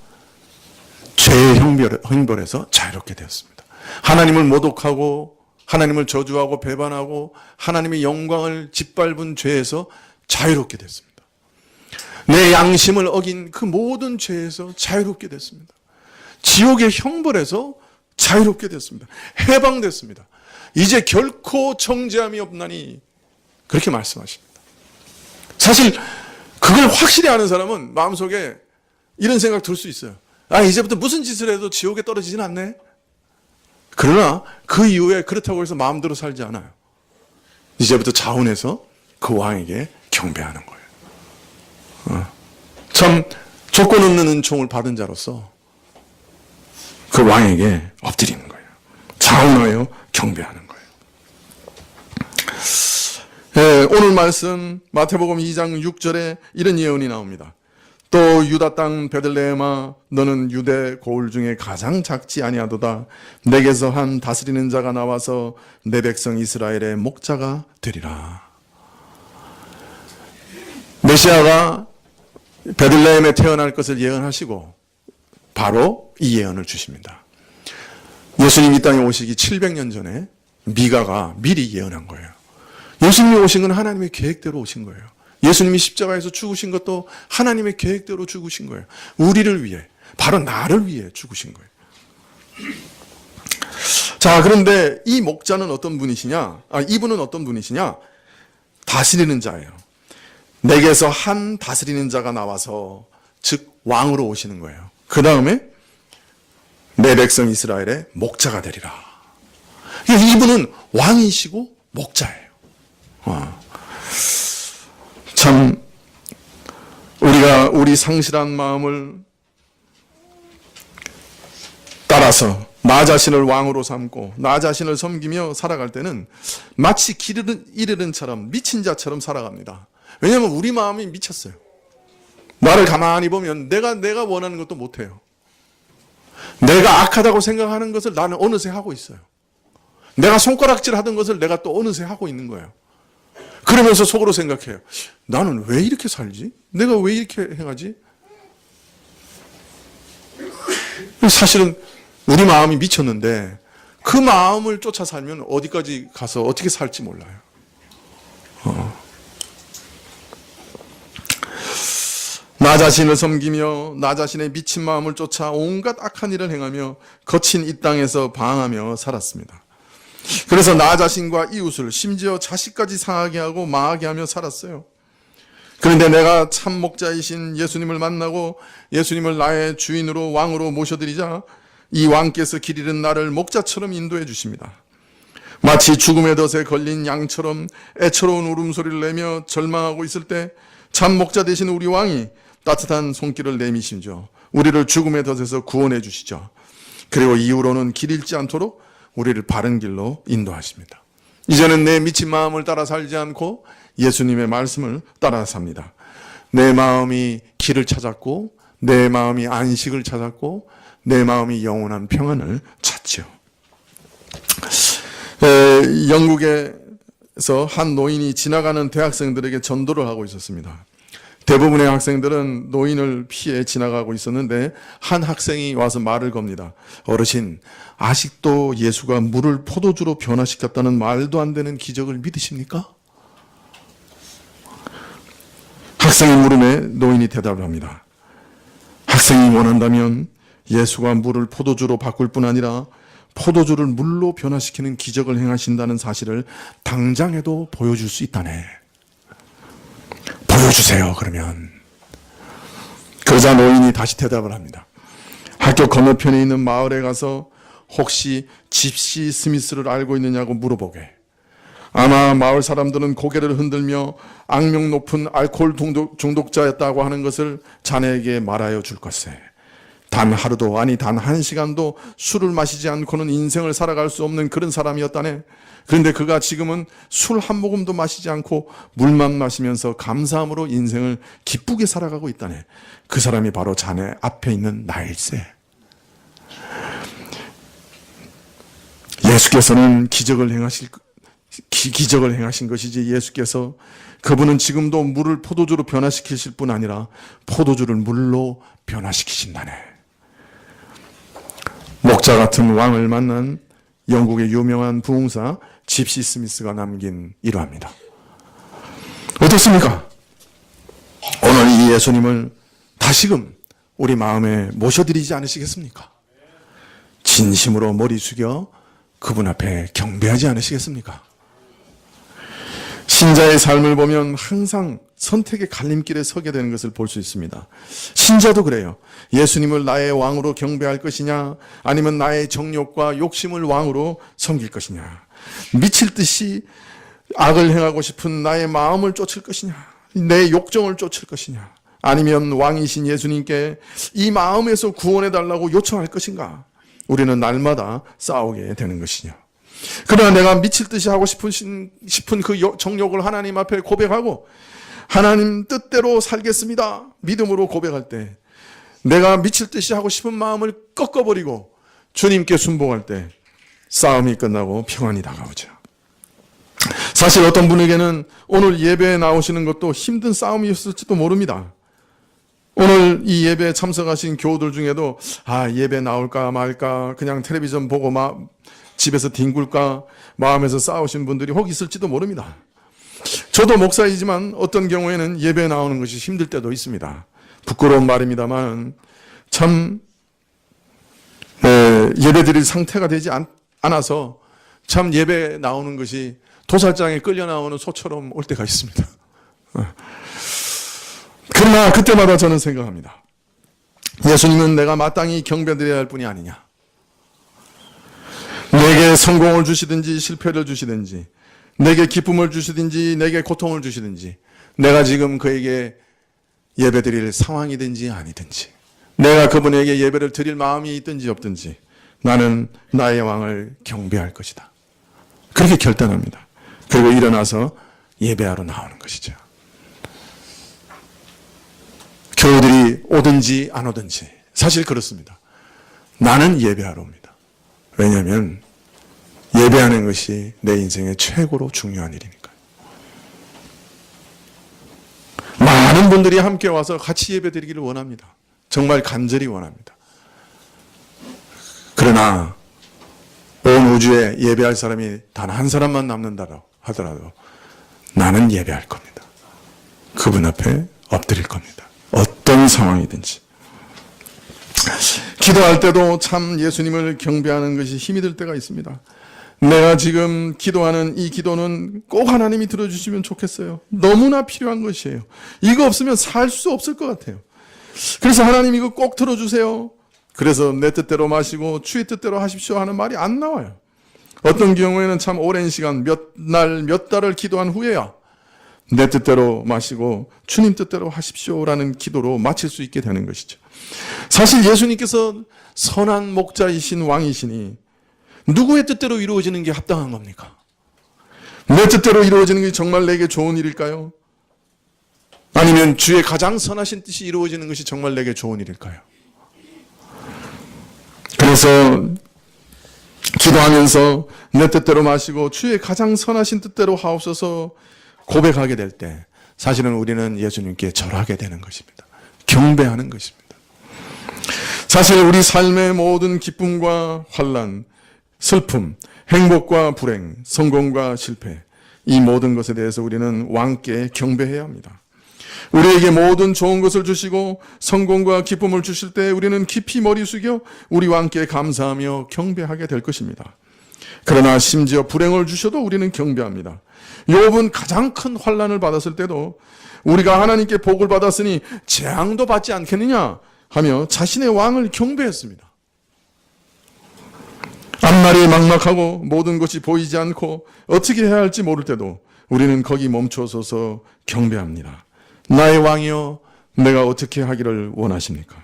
죄의 형벌에서 자유롭게 되었습니다. 하나님을 모독하고 하나님을 저주하고 배반하고 하나님의 영광을 짓밟은 죄에서 자유롭게 됐습니다. 내 양심을 어긴 그 모든 죄에서 자유롭게 됐습니다. 지옥의 형벌에서 자유롭게 됐습니다. 해방됐습니다. 이제 결코 정죄함이 없나니 그렇게 말씀하십니다. 사실 그걸 확실히 아는 사람은 마음속에 이런 생각 들 수 있어요. 이제부터 무슨 짓을 해도 지옥에 떨어지진 않네. 그러나 그 이후에 그렇다고 해서 마음대로 살지 않아요. 이제부터 자원해서 그 왕에게 경배하는 거예요. 참 조건 없는 은총을 받은 자로서 그 왕에게 엎드리는 거예요. 자원하여 경배하는 거예요. 오늘 말씀 마태복음 2장 6절에 이런 예언이 나옵니다. 또 유다 땅 베들레헴아 너는 유대 고을 중에 가장 작지 아니하도다. 내게서 한 다스리는 자가 나와서 내 백성 이스라엘의 목자가 되리라. 메시아가 베들레헴에 태어날 것을 예언하시고 바로 이 예언을 주십니다. 예수님 이 땅에 오시기 700년 전에 미가가 미리 예언한 거예요. 예수님이 오신 건 하나님의 계획대로 오신 거예요. 예수님이 십자가에서 죽으신 것도 하나님의 계획대로 죽으신 거예요. 우리를 위해, 바로 나를 위해 죽으신 거예요. 자, 그런데 이 목자는 어떤 분이시냐? 이분은 어떤 분이시냐? 다스리는 자예요. 내게서 한 다스리는 자가 나와서 즉 왕으로 오시는 거예요. 그 다음에 내 백성 이스라엘의 목자가 되리라. 이분은 왕이시고 목자예요. 참 우리가 우리 상실한 마음을 따라서 나 자신을 왕으로 삼고 나 자신을 섬기며 살아갈 때는 마치 길 잃은 처럼 미친 자처럼 살아갑니다. 왜냐하면 우리 마음이 미쳤어요. 나를 가만히 보면 내가 원하는 것도 못해요. 내가 악하다고 생각하는 것을 나는 어느새 하고 있어요. 내가 손가락질 하던 것을 내가 또 어느새 하고 있는 거예요. 그러면서 속으로 생각해요. 나는 왜 이렇게 살지? 내가 왜 이렇게 행하지? 사실은 우리 마음이 미쳤는데 그 마음을 쫓아 살면 어디까지 가서 어떻게 살지 몰라요. 나 자신을 섬기며 나 자신의 미친 마음을 쫓아 온갖 악한 일을 행하며 거친 이 땅에서 방황하며 살았습니다. 그래서 나 자신과 이웃을 심지어 자식까지 상하게 하고 망하게 하며 살았어요. 그런데 내가 참 목자이신 예수님을 만나고 예수님을 나의 주인으로 왕으로 모셔드리자 이 왕께서 길 잃은 나를 목자처럼 인도해 주십니다. 마치 죽음의 덫에 걸린 양처럼 애처로운 울음소리를 내며 절망하고 있을 때 참 목자 되신 우리 왕이 따뜻한 손길을 내미시죠. 우리를 죽음의 덫에서 구원해 주시죠. 그리고 이후로는 길 잃지 않도록 우리를 바른 길로 인도하십니다. 이제는 내 미친 마음을 따라 살지 않고 예수님의 말씀을 따라 삽니다. 내 마음이 길을 찾았고 내 마음이 안식을 찾았고 내 마음이 영원한 평안을 찾죠. 영국에서 한 노인이 지나가는 대학생들에게 전도를 하고 있었습니다. 대부분의 학생들은 노인을 피해 지나가고 있었는데 한 학생이 와서 말을 겁니다. 어르신, 아직도 예수가 물을 포도주로 변화시켰다는 말도 안 되는 기적을 믿으십니까? 학생의 물음에 노인이 대답을 합니다. 학생이 원한다면 예수가 물을 포도주로 바꿀 뿐 아니라 포도주를 물로 변화시키는 기적을 행하신다는 사실을 당장에도 보여줄 수 있다네. 보여주세요, 그러면. 그러자 노인이 다시 대답을 합니다. 학교 건너편에 있는 마을에 가서 혹시 집시 스미스를 알고 있느냐고 물어보게. 아마 마을 사람들은 고개를 흔들며 악명 높은 알코올 중독자였다고 하는 것을 자네에게 말하여 줄 것에 단 하루도 아니 단 한 시간도 술을 마시지 않고는 인생을 살아갈 수 없는 그런 사람이었다네. 그런데 그가 지금은 술 한 모금도 마시지 않고 물만 마시면서 감사함으로 인생을 기쁘게 살아가고 있다네. 그 사람이 바로 자네 앞에 있는 나일세. 예수께서는 기적을 행하신 것이지, 예수께서 그분은 지금도 물을 포도주로 변화시키실 뿐 아니라 포도주를 물로 변화시키신다네. 목자 같은 왕을 만난 영국의 유명한 부흥사 집시 스미스가 남긴 일화입니다. 어떻습니까? 오늘 이 예수님을 다시금 우리 마음에 모셔드리지 않으시겠습니까? 진심으로 머리 숙여 그분 앞에 경배하지 않으시겠습니까? 신자의 삶을 보면 항상 선택의 갈림길에 서게 되는 것을 볼 수 있습니다. 신자도 그래요. 예수님을 나의 왕으로 경배할 것이냐, 아니면 나의 정욕과 욕심을 왕으로 섬길 것이냐, 미칠 듯이 악을 행하고 싶은 나의 마음을 쫓을 것이냐, 내 욕정을 쫓을 것이냐, 아니면 왕이신 예수님께 이 마음에서 구원해달라고 요청할 것인가, 우리는 날마다 싸우게 되는 것이냐. 그러나 내가 미칠 듯이 하고 싶은 그 정욕을 하나님 앞에 고백하고 하나님 뜻대로 살겠습니다, 믿음으로 고백할 때, 내가 미칠 듯이 하고 싶은 마음을 꺾어버리고 주님께 순복할 때 싸움이 끝나고 평안이 다가오죠. 사실 어떤 분에게는 오늘 예배에 나오시는 것도 힘든 싸움이었을지도 모릅니다. 오늘 이 예배에 참석하신 교우들 중에도 예배 나올까 말까, 그냥 텔레비전 보고 집에서 뒹굴까 마음에서 싸우신 분들이 혹 있을지도 모릅니다. 저도 목사이지만 어떤 경우에는 예배에 나오는 것이 힘들 때도 있습니다. 부끄러운 말입니다만 참 예배 드릴 상태가 되지 않아서 참 예배에 나오는 것이 도살장에 끌려 나오는 소처럼 올 때가 있습니다. 그러나 그때마다 저는 생각합니다. 예수님은 내가 마땅히 경배드려야 할 분이 아니냐. 내게 성공을 주시든지 실패를 주시든지, 내게 기쁨을 주시든지 내게 고통을 주시든지, 내가 지금 그에게 예배드릴 상황이든지 아니든지, 내가 그분에게 예배를 드릴 마음이 있든지 없든지 나는 나의 왕을 경배할 것이다. 그렇게 결단합니다. 그리고 일어나서 예배하러 나오는 것이죠. 교우들이 오든지 안 오든지 사실 그렇습니다. 나는 예배하러 옵니다. 왜냐하면 예배하는 것이 내 인생의 최고로 중요한 일이니까요. 많은 분들이 함께 와서 같이 예배 드리기를 원합니다. 정말 간절히 원합니다. 그러나 온 우주에 예배할 사람이 단 한 사람만 남는다 하더라도 나는 예배할 겁니다. 그분 앞에 엎드릴 겁니다. 어떤 상황이든지. 기도할 때도 참 예수님을 경배하는 것이 힘이 들 때가 있습니다. 내가 지금 기도하는 이 기도는 꼭 하나님이 들어주시면 좋겠어요. 너무나 필요한 것이에요. 이거 없으면 살 수 없을 것 같아요. 그래서 하나님 이거 꼭 들어주세요. 그래서 내 뜻대로 마시고 주의 뜻대로 하십시오 하는 말이 안 나와요. 어떤 경우에는 참 오랜 시간, 몇 날, 몇 달을 기도한 후에야 내 뜻대로 마시고 주님 뜻대로 하십시오라는 기도로 마칠 수 있게 되는 것이죠. 사실 예수님께서 선한 목자이신 왕이시니 누구의 뜻대로 이루어지는 게 합당한 겁니까? 내 뜻대로 이루어지는 게 정말 내게 좋은 일일까요? 아니면 주의 가장 선하신 뜻이 이루어지는 것이 정말 내게 좋은 일일까요? 그래서 기도하면서 내 뜻대로 마시고 주의 가장 선하신 뜻대로 하옵소서 고백하게 될 때 사실은 우리는 예수님께 절하게 되는 것입니다. 경배하는 것입니다. 사실 우리 삶의 모든 기쁨과 환난, 슬픔, 행복과 불행, 성공과 실패, 이 모든 것에 대해서 우리는 왕께 경배해야 합니다. 우리에게 모든 좋은 것을 주시고 성공과 기쁨을 주실 때 우리는 깊이 머리 숙여 우리 왕께 감사하며 경배하게 될 것입니다. 그러나 심지어 불행을 주셔도 우리는 경배합니다. 욥은 가장 큰 환난을 받았을 때도 우리가 하나님께 복을 받았으니 재앙도 받지 않겠느냐 하며 자신의 왕을 경배했습니다. 앞날이 막막하고 모든 것이 보이지 않고 어떻게 해야 할지 모를 때도 우리는 거기 멈춰서서 경배합니다. 나의 왕이여, 내가 어떻게 하기를 원하십니까?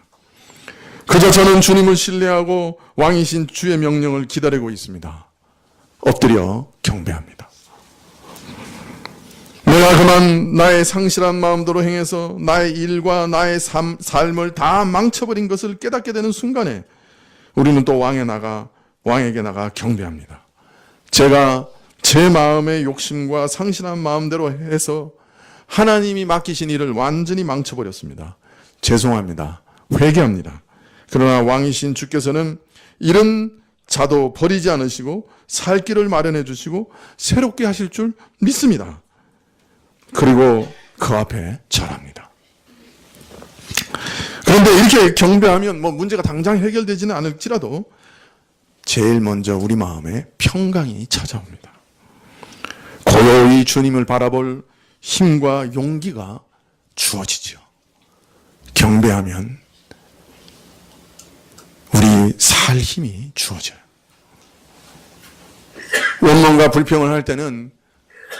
그저 저는 주님을 신뢰하고 왕이신 주의 명령을 기다리고 있습니다. 엎드려 경배합니다. 내가 그만 나의 상실한 마음대로 행해서 나의 일과 나의 삶을 다 망쳐버린 것을 깨닫게 되는 순간에 우리는 또 왕에게 나가 경배합니다. 제가 제 마음의 욕심과 상실한 마음대로 해서 하나님이 맡기신 일을 완전히 망쳐버렸습니다. 죄송합니다. 회개합니다. 그러나 왕이신 주께서는 이런 자도 버리지 않으시고 살 길을 마련해 주시고 새롭게 하실 줄 믿습니다. 그리고 그 앞에 절합니다. 그런데 이렇게 경배하면 문제가 당장 해결되지는 않을지라도 제일 먼저 우리 마음에 평강이 찾아옵니다. 고요히 주님을 바라볼 힘과 용기가 주어지죠. 경배하면 우리 살 힘이 주어져요. 원망과 불평을 할 때는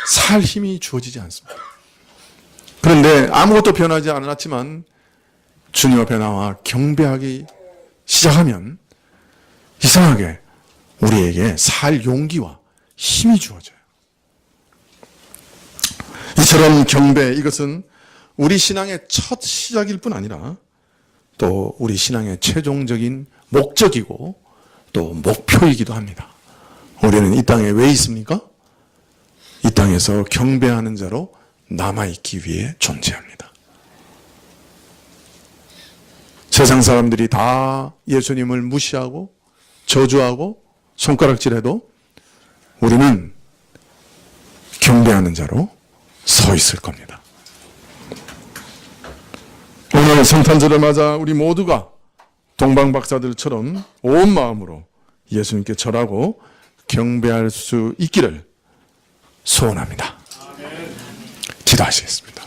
살 힘이 주어지지 않습니다. 그런데 아무것도 변하지 않았지만 주님 앞에 나와 경배하기 시작하면 이상하게 우리에게 살 용기와 힘이 주어져요. 이처럼 경배, 이것은 우리 신앙의 첫 시작일 뿐 아니라 또 우리 신앙의 최종적인 목적이고 또 목표이기도 합니다. 우리는 이 땅에 왜 있습니까? 이 땅에서 경배하는 자로 남아있기 위해 존재합니다. 세상 사람들이 다 예수님을 무시하고 저주하고 손가락질해도 우리는 경배하는 자로 서 있을 겁니다. 오늘 성탄절을 맞아 우리 모두가 동방박사들처럼 온 마음으로 예수님께 절하고 경배할 수 있기를 소원합니다. 기도하시겠습니다.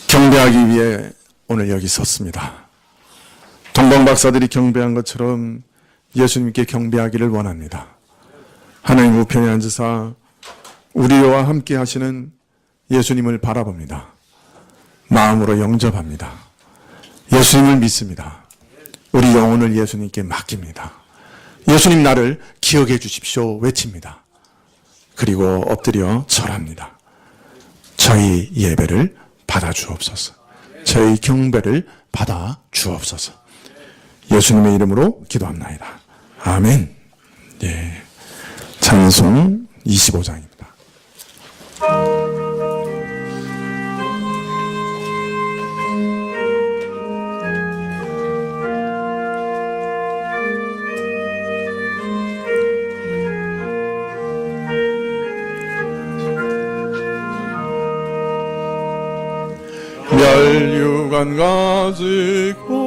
경배하기 위해 오늘 여기 섰습니다. 동방박사들이 경배한 것처럼 예수님께 경배하기를 원합니다. 하나님 우편에 앉으사 우리와 함께 하시는 예수님을 바라봅니다. 마음으로 영접합니다. 예수님을 믿습니다. 우리 영혼을 예수님께 맡깁니다. 예수님 나를 기억해 주십시오 외칩니다. 그리고 엎드려 절합니다. 저희 예배를 받아 주옵소서. 저희 경배를 받아 주옵소서. 예수님의 이름으로 기도합나이다. 아멘. 예. 찬송 25장입니다. 멸류관 가지고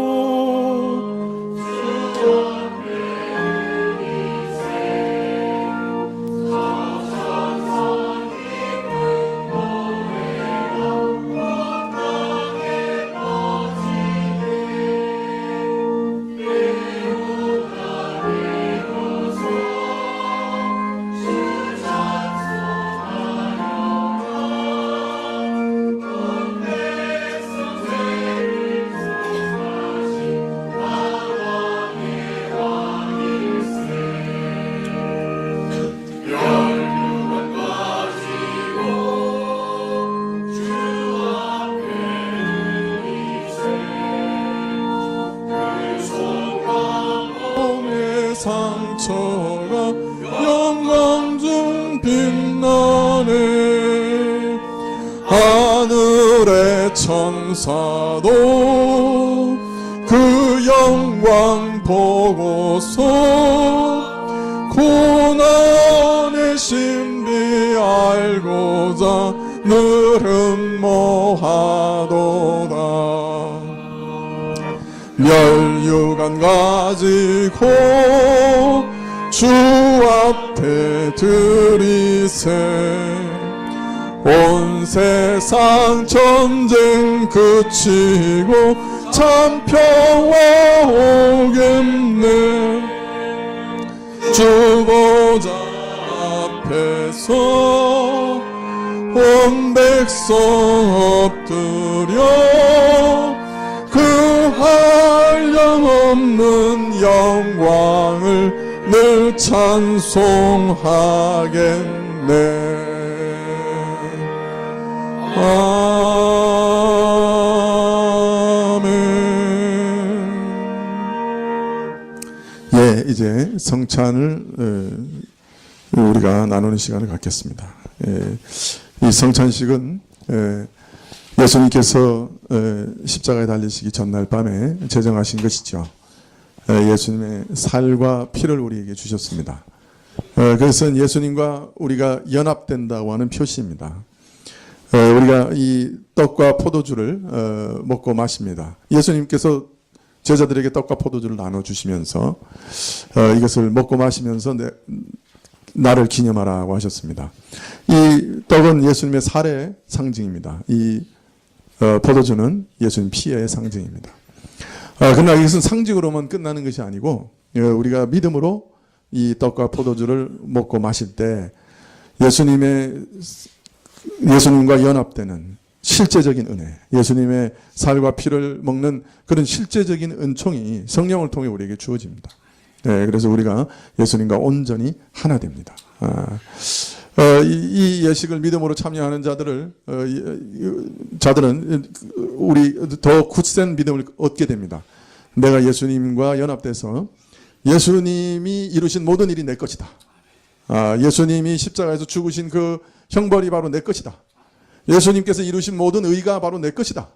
상처가 영광 중 빛나네. 하늘의 천사도 그 영광 보고서 고난의 신비 알고자 늘 흠모하도다. 멸류관 가지고 주 앞에 들이세 온 세상 전쟁 그치고 참 평화 오겠네. 주 보좌 앞에서 온 백성 엎드려 그 한량없는 영광을 늘 찬송하겠네. 예, 이제 성찬을 우리가 나누는 시간을 갖겠습니다. 이 성찬식은 예수님께서 십자가에 달리시기 전날 밤에 제정하신 것이죠. 예수님의 살과 피를 우리에게 주셨습니다. 그것은 예수님과 우리가 연합된다고 하는 표시입니다. 우리가 이 떡과 포도주를 먹고 마십니다. 예수님께서 제자들에게 떡과 포도주를 나눠주시면서 이것을 먹고 마시면서 나를 기념하라고 하셨습니다. 이 떡은 예수님의 살의 상징입니다. 이 포도주는 예수님 피의 상징입니다. 그러나 이것은 상징으로만 끝나는 것이 아니고 우리가 믿음으로 이 떡과 포도주를 먹고 마실 때 예수님과 연합되는 실제적인 은혜, 예수님의 살과 피를 먹는 그런 실제적인 은총이 성령을 통해 우리에게 주어집니다. 그래서 우리가 예수님과 온전히 하나 됩니다. 이 예식을 믿음으로 참여하는 자들은 우리 더 굳센 믿음을 얻게 됩니다. 내가 예수님과 연합돼서 예수님이 이루신 모든 일이 내 것이다. 예수님이 십자가에서 죽으신 그 형벌이 바로 내 것이다. 예수님께서 이루신 모든 의가 바로 내 것이다.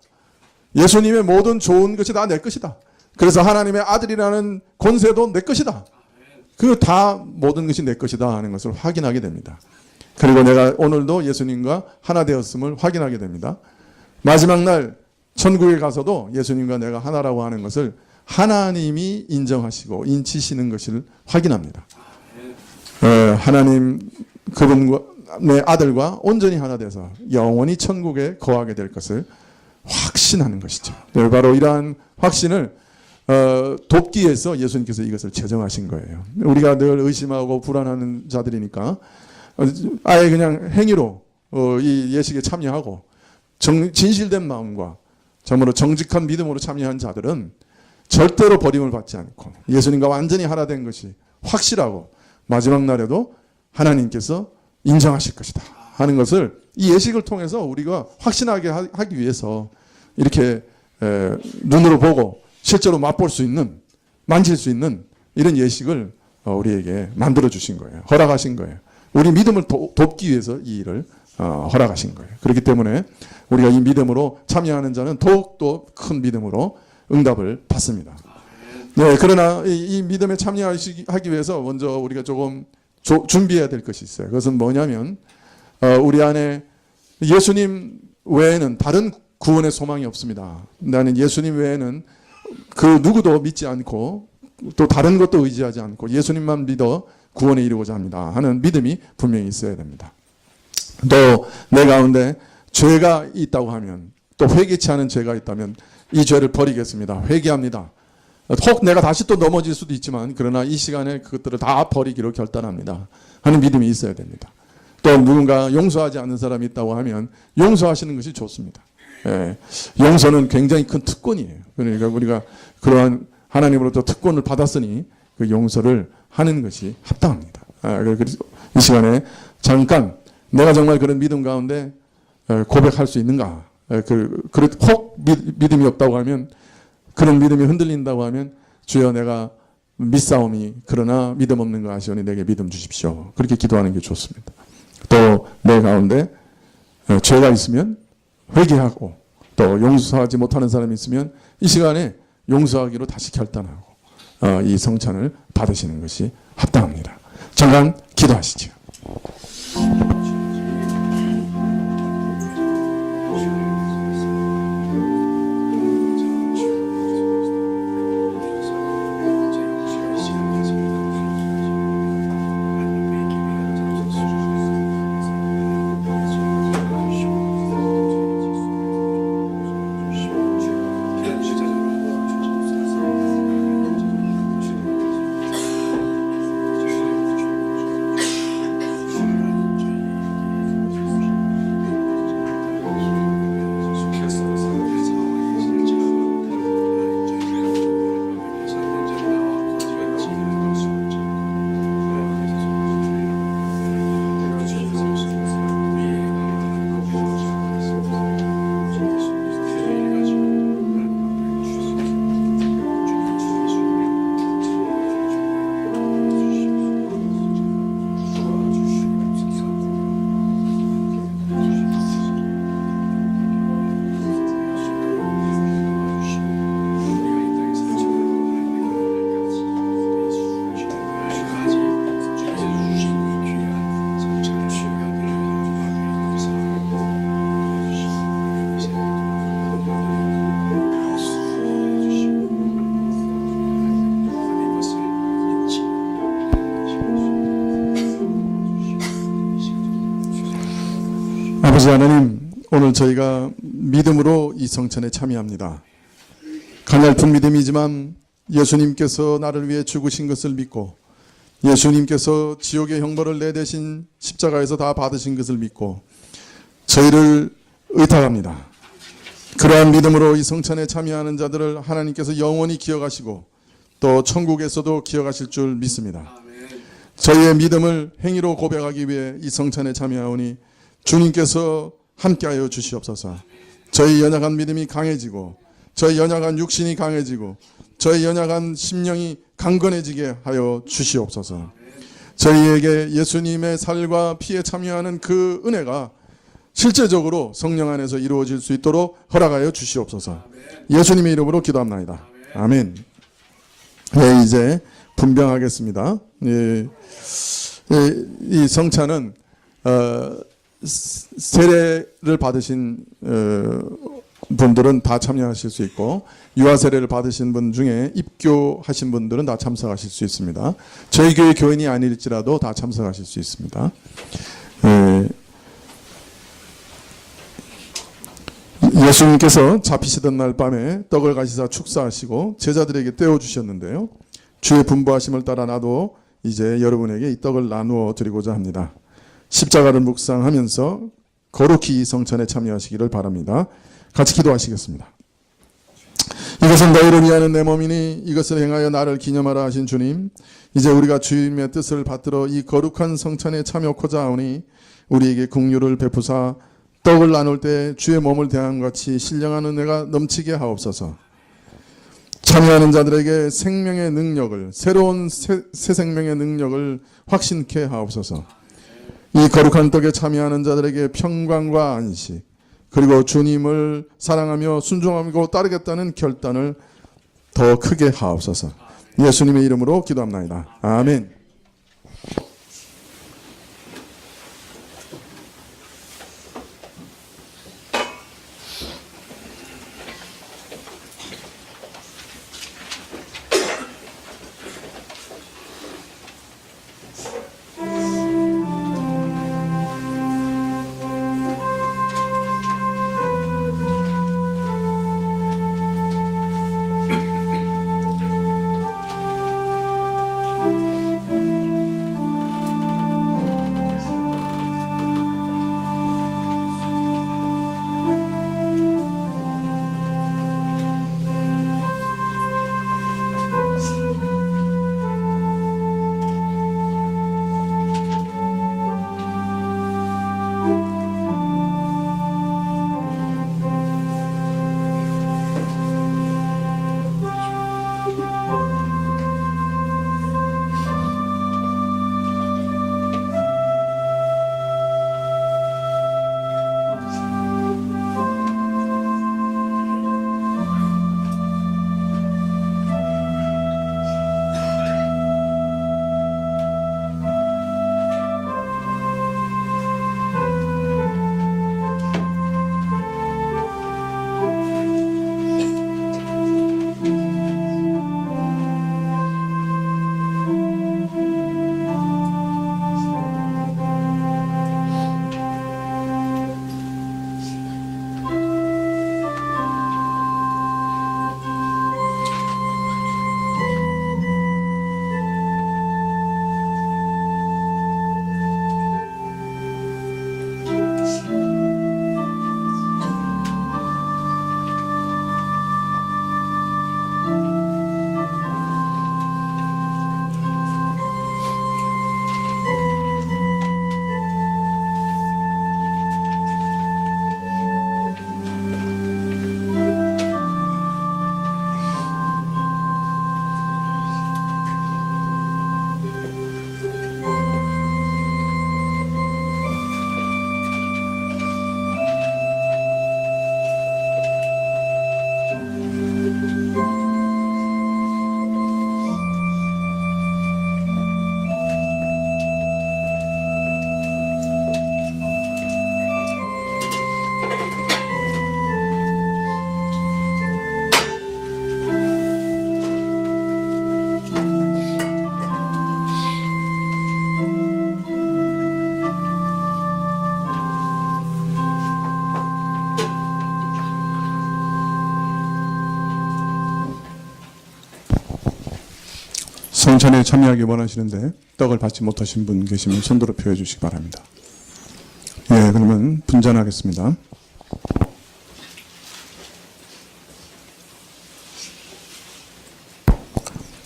예수님의 모든 좋은 것이 다 내 것이다. 그래서 하나님의 아들이라는 권세도 내 것이다. 그 다 모든 것이 내 것이다 하는 것을 확인하게 됩니다. 그리고 내가 오늘도 예수님과 하나 되었음을 확인하게 됩니다. 마지막 날 천국에 가서도 예수님과 내가 하나라고 하는 것을 하나님이 인정하시고 인치시는 것을 확인합니다. 하나님 그분과 내 아들과 온전히 하나 돼서 영원히 천국에 거하게 될 것을 확신하는 것이죠. 바로 이러한 확신을 돕기 위해서 예수님께서 이것을 제정하신 거예요. 우리가 늘 의심하고 불안하는 자들이니까 아예 그냥 행위로 이 예식에 참여하고 진실된 마음과 정말로 정직한 믿음으로 참여한 자들은 절대로 버림을 받지 않고 예수님과 완전히 하나 된 것이 확실하고 마지막 날에도 하나님께서 인정하실 것이다 하는 것을 이 예식을 통해서 우리가 확신하게 하기 위해서 이렇게 눈으로 보고 실제로 맛볼 수 있는, 만질 수 있는 이런 예식을 우리에게 만들어 주신 거예요. 허락하신 거예요. 우리 믿음을 돕기 위해서 이 일을 허락하신 거예요. 그렇기 때문에 우리가 이 믿음으로 참여하는 자는 더욱더 큰 믿음으로 응답을 받습니다. 네, 그러나 이 믿음에 참여하기 위해서 먼저 우리가 조금 준비해야 될 것이 있어요. 그것은 뭐냐면 우리 안에 예수님 외에는 다른 구원의 소망이 없습니다. 나는 예수님 외에는 그 누구도 믿지 않고 또 다른 것도 의지하지 않고 예수님만 믿어 구원에 이르고자 합니다 하는 믿음이 분명히 있어야 됩니다. 또 내 가운데 죄가 있다고 하면, 또 회개치 않은 죄가 있다면 이 죄를 버리겠습니다. 회개합니다. 혹 내가 다시 또 넘어질 수도 있지만 그러나 이 시간에 그것들을 다 버리기로 결단합니다 하는 믿음이 있어야 됩니다. 또 누군가 용서하지 않는 사람이 있다고 하면 용서하시는 것이 좋습니다. 용서는 굉장히 큰 특권이에요. 그러니까 우리가 그러한 하나님으로부터 특권을 받았으니 그 용서를 하는 것이 합당합니다. 그래서 이 시간에 잠깐 내가 정말 그런 믿음 가운데 고백할 수 있는가? 혹 믿음이 없다고 하면, 그런 믿음이 흔들린다고 하면 주여 내가 믿사오니 그러나 믿음 없는 거 아시오니 내게 믿음 주십시오. 그렇게 기도하는 게 좋습니다. 또 내 가운데 죄가 있으면 회개하고, 또 용서하지 못하는 사람이 있으면 이 시간에 용서하기로 다시 결단하고 이 성찬을 받으시는 것이 합당합니다. 잠깐 기도하시죠. 하나님, 오늘 저희가 믿음으로 이 성찬에 참여합니다. 가냘픈 믿음이지만 예수님께서 나를 위해 죽으신 것을 믿고 예수님께서 지옥의 형벌을 내 대신 십자가에서 다 받으신 것을 믿고 저희를 의탁합니다. 그러한 믿음으로 이 성찬에 참여하는 자들을 하나님께서 영원히 기억하시고 또 천국에서도 기억하실 줄 믿습니다. 저희의 믿음을 행위로 고백하기 위해 이 성찬에 참여하오니 주님께서 함께하여 주시옵소서. 저희 연약한 믿음이 강해지고 저희 연약한 육신이 강해지고 저희 연약한 심령이 강건해지게 하여 주시옵소서. 저희에게 예수님의 살과 피에 참여하는 그 은혜가 실제적으로 성령 안에서 이루어질 수 있도록 허락하여 주시옵소서. 예수님의 이름으로 기도합나이다. 아멘. 네, 이제 분병하겠습니다. 이 성찬은 세례를 받으신 분들은 다 참여하실 수 있고 유아 세례를 받으신 분 중에 입교하신 분들은 다 참석하실 수 있습니다. 저희 교회 교인이 아닐지라도 다 참석하실 수 있습니다. 예수님께서 잡히시던 날 밤에 떡을 가지사 축사하시고 제자들에게 떼어주셨는데요. 주의 분부하심을 따라 나도 이제 여러분에게 이 떡을 나누어 드리고자 합니다. 십자가를 묵상하면서 거룩히 이 성찬에 참여하시기를 바랍니다. 같이 기도하시겠습니다. 이것은 너희를 위하는 내 몸이니 이것을 행하여 나를 기념하라 하신 주님, 이제 우리가 주님의 뜻을 받들어 이 거룩한 성찬에 참여하고자 하오니 우리에게 긍휼을 베푸사 떡을 나눌 때 주의 몸을 대함 같이 신령한 은혜가 넘치게 하옵소서. 참여하는 자들에게 생명의 능력을, 새로운 새 생명의 능력을 확신케 하옵소서. 이 거룩한 떡에 참여하는 자들에게 평강과 안식, 그리고 주님을 사랑하며 순종하고 따르겠다는 결단을 더 크게 하옵소서. 예수님의 이름으로 기도합나이다. 아멘. 동찬회에 참여하기 원하시는데 떡을 받지 못하신 분 계시면 손들어 표해 주시기 바랍니다. 예, 그러면 분잔하겠습니다.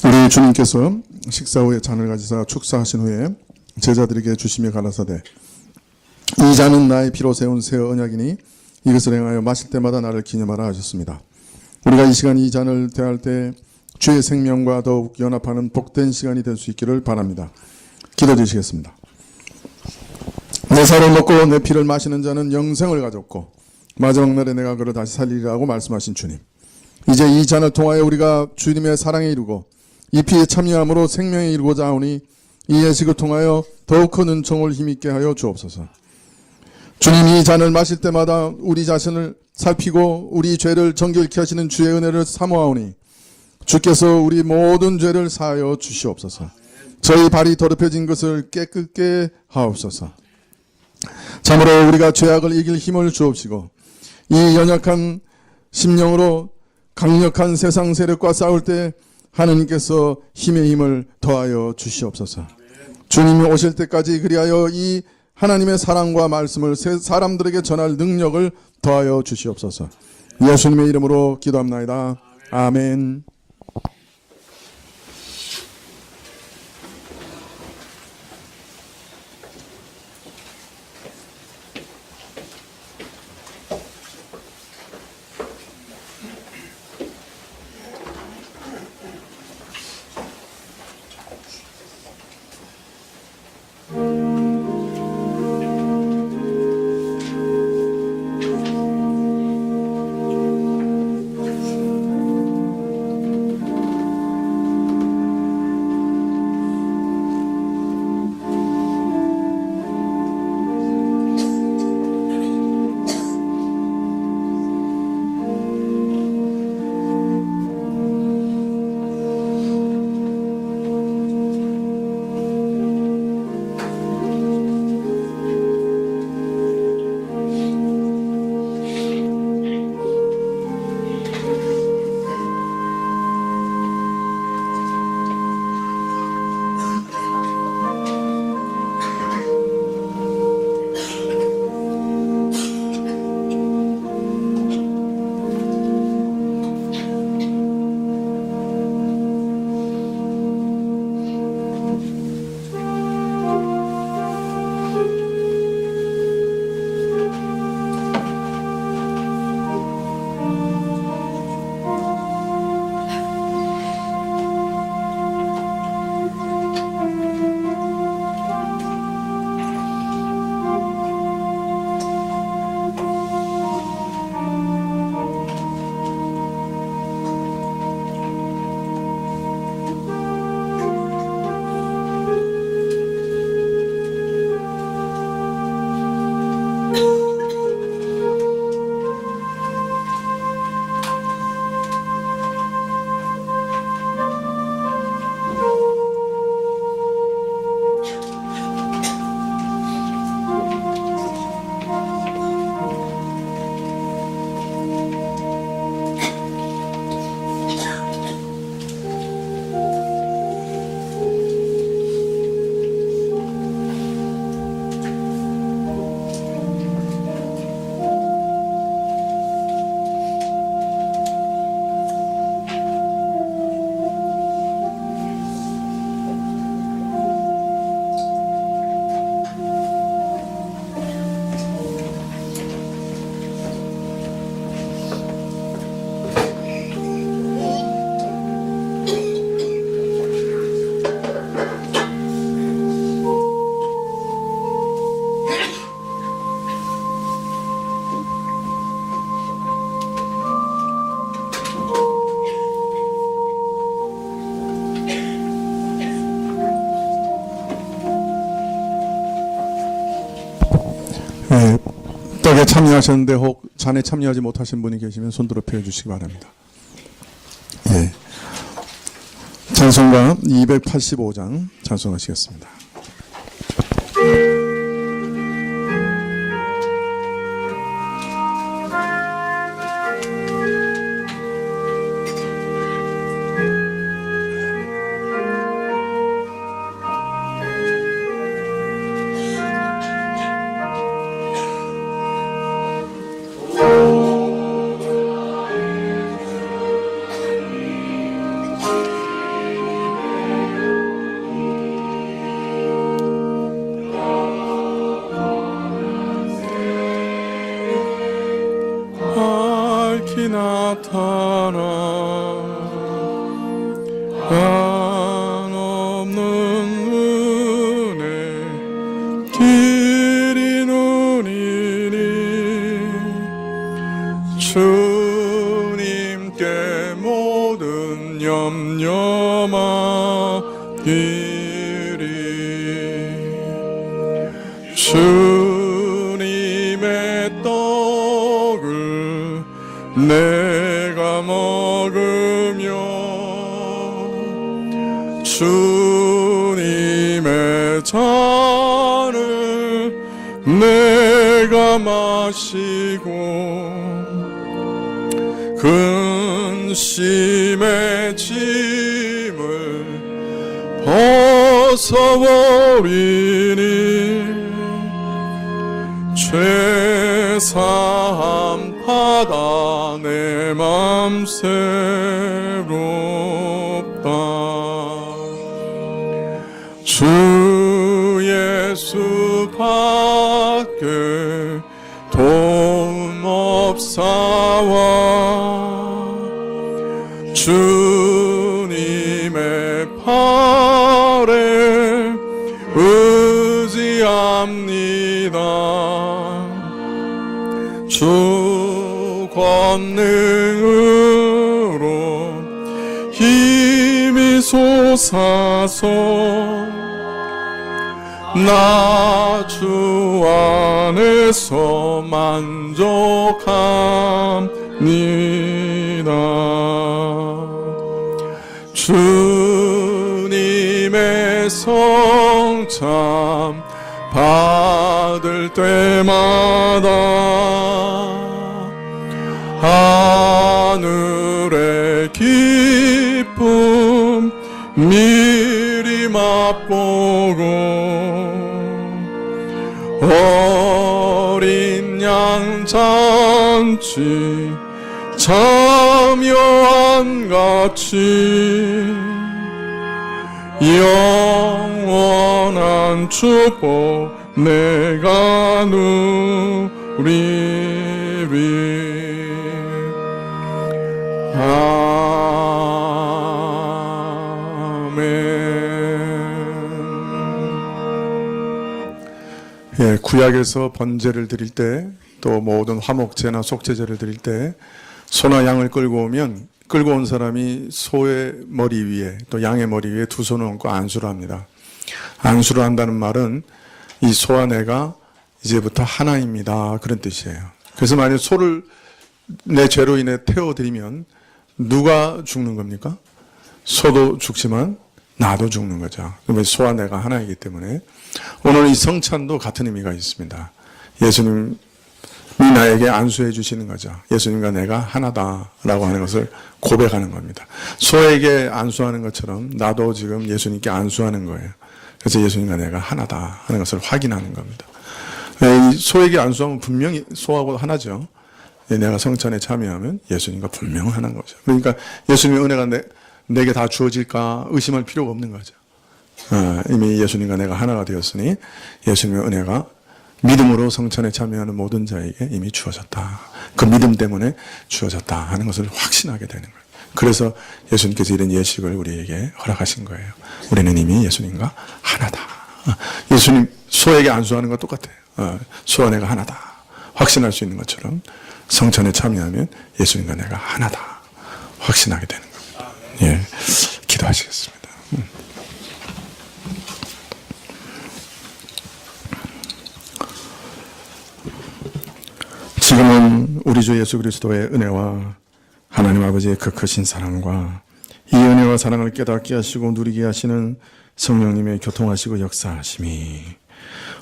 우리 주님께서 식사 후에 잔을 가지사 축사하신 후에 제자들에게 주시며 가라사대 이 잔은 나의 피로 세운 새 언약이니 이것을 행하여 마실 때마다 나를 기념하라 하셨습니다. 우리가 이 시간 이 잔을 대할 때 주의 생명과 더욱 연합하는 복된 시간이 될 수 있기를 바랍니다. 기도 드리시겠습니다. 내 살을 먹고 내 피를 마시는 자는 영생을 가졌고 마지막 날에 내가 그를 다시 살리리라고 말씀하신 주님, 이제 이 잔을 통하여 우리가 주님의 사랑에 이르고 이 피에 참여함으로 생명에 이르고자 하오니 이 예식을 통하여 더욱 큰 은총을 힘있게 하여 주옵소서. 주님, 이 잔을 마실 때마다 우리 자신을 살피고 우리 죄를 정결케 하시는 주의 은혜를 사모하오니 주께서 우리 모든 죄를 사하여 주시옵소서. 저희 발이 더럽혀진 것을 깨끗게 하옵소서. 참으로 우리가 죄악을 이길 힘을 주옵시고 이 연약한 심령으로 강력한 세상 세력과 싸울 때 하느님께서 힘의 힘을 더하여 주시옵소서. 주님이 오실 때까지 그리하여 이 하나님의 사랑과 말씀을 사람들에게 전할 능력을 더하여 주시옵소서. 예수님의 이름으로 기도합나이다. 아멘. 예, 떡에 참여하셨는데 혹 잔에 참여하지 못하신 분이 계시면 손들어 표해 주시기 바랍니다. 예, 찬송가 285장 찬송하시겠습니다. 나타나 한없는 은혜 드리노니 주님께 모든 염려 맡기리 주님의 떡을 내가 먹으며 주님의 잔을 내가 마시고 근심의 짐을 벗어버리니 죄사함 받아 내 맘 새롭다 주 예수 밖에 도움 없사와 주님의 팔에 의지합니다 주 권능으로 힘이 솟아서 나 주 안에서 만족합니다 주님의 성참 받을 때마다 하늘의 기쁨 미리 맛보고 어린 양 잔치 참여한 같이 영원한 축복 내가 누리리 예, 구약에서 번제를 드릴 때 또 모든 화목제나 속죄제를 드릴 때 소나 양을 끌고 오면 끌고 온 사람이 소의 머리 위에 또 양의 머리 위에 두 손을 얹고 안수를 합니다. 안수를 한다는 말은 이 소와 내가 이제부터 하나입니다. 그런 뜻이에요. 그래서 만약 소를 내 죄로 인해 태워드리면 누가 죽는 겁니까? 소도 죽지만 나도 죽는 거죠. 그러면 소와 내가 하나이기 때문에 오늘 이 성찬도 같은 의미가 있습니다. 예수님이 나에게 안수해 주시는 거죠. 예수님과 내가 하나다라고 하는 것을 고백하는 겁니다. 소에게 안수하는 것처럼 나도 지금 예수님께 안수하는 거예요. 그래서 예수님과 내가 하나다 하는 것을 확인하는 겁니다. 이 소에게 안수하면 분명히 소하고 하나죠. 내가 성찬에 참여하면 예수님과 분명 하는 거죠. 그러니까 예수님의 은혜가 내게 다 주어질까 의심할 필요가 없는 거죠. 이미 예수님과 내가 하나가 되었으니 예수님의 은혜가 믿음으로 성찬에 참여하는 모든 자에게 이미 주어졌다. 그 믿음 때문에 주어졌다 하는 것을 확신하게 되는 거예요. 그래서 예수님께서 이런 예식을 우리에게 허락하신 거예요. 우리는 이미 예수님과 하나다. 예수님 소에게 안수하는 것 똑같아요. 소와 내가 하나다. 확신할 수 있는 것처럼 성찬에 참여하면 예수님과 내가 하나다. 확신하게 되는 겁니다. 예, 기도하시겠습니다. 지금은 우리 주 예수 그리스도의 은혜와 하나님 아버지의 그 크신 사랑과 이 은혜와 사랑을 깨닫게 하시고 누리게 하시는 성령님의 교통하시고 역사하심이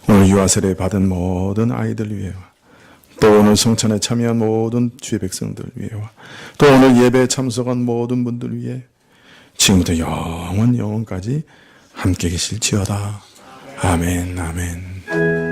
오늘 유아 세례 받은 모든 아이들 위해와 또 오늘 성찬에 참여한 모든 주의 백성들 위해와 또 오늘 예배에 참석한 모든 분들 위해 지금부터 영원까지 함께 계실지어다. 아멘, 아멘.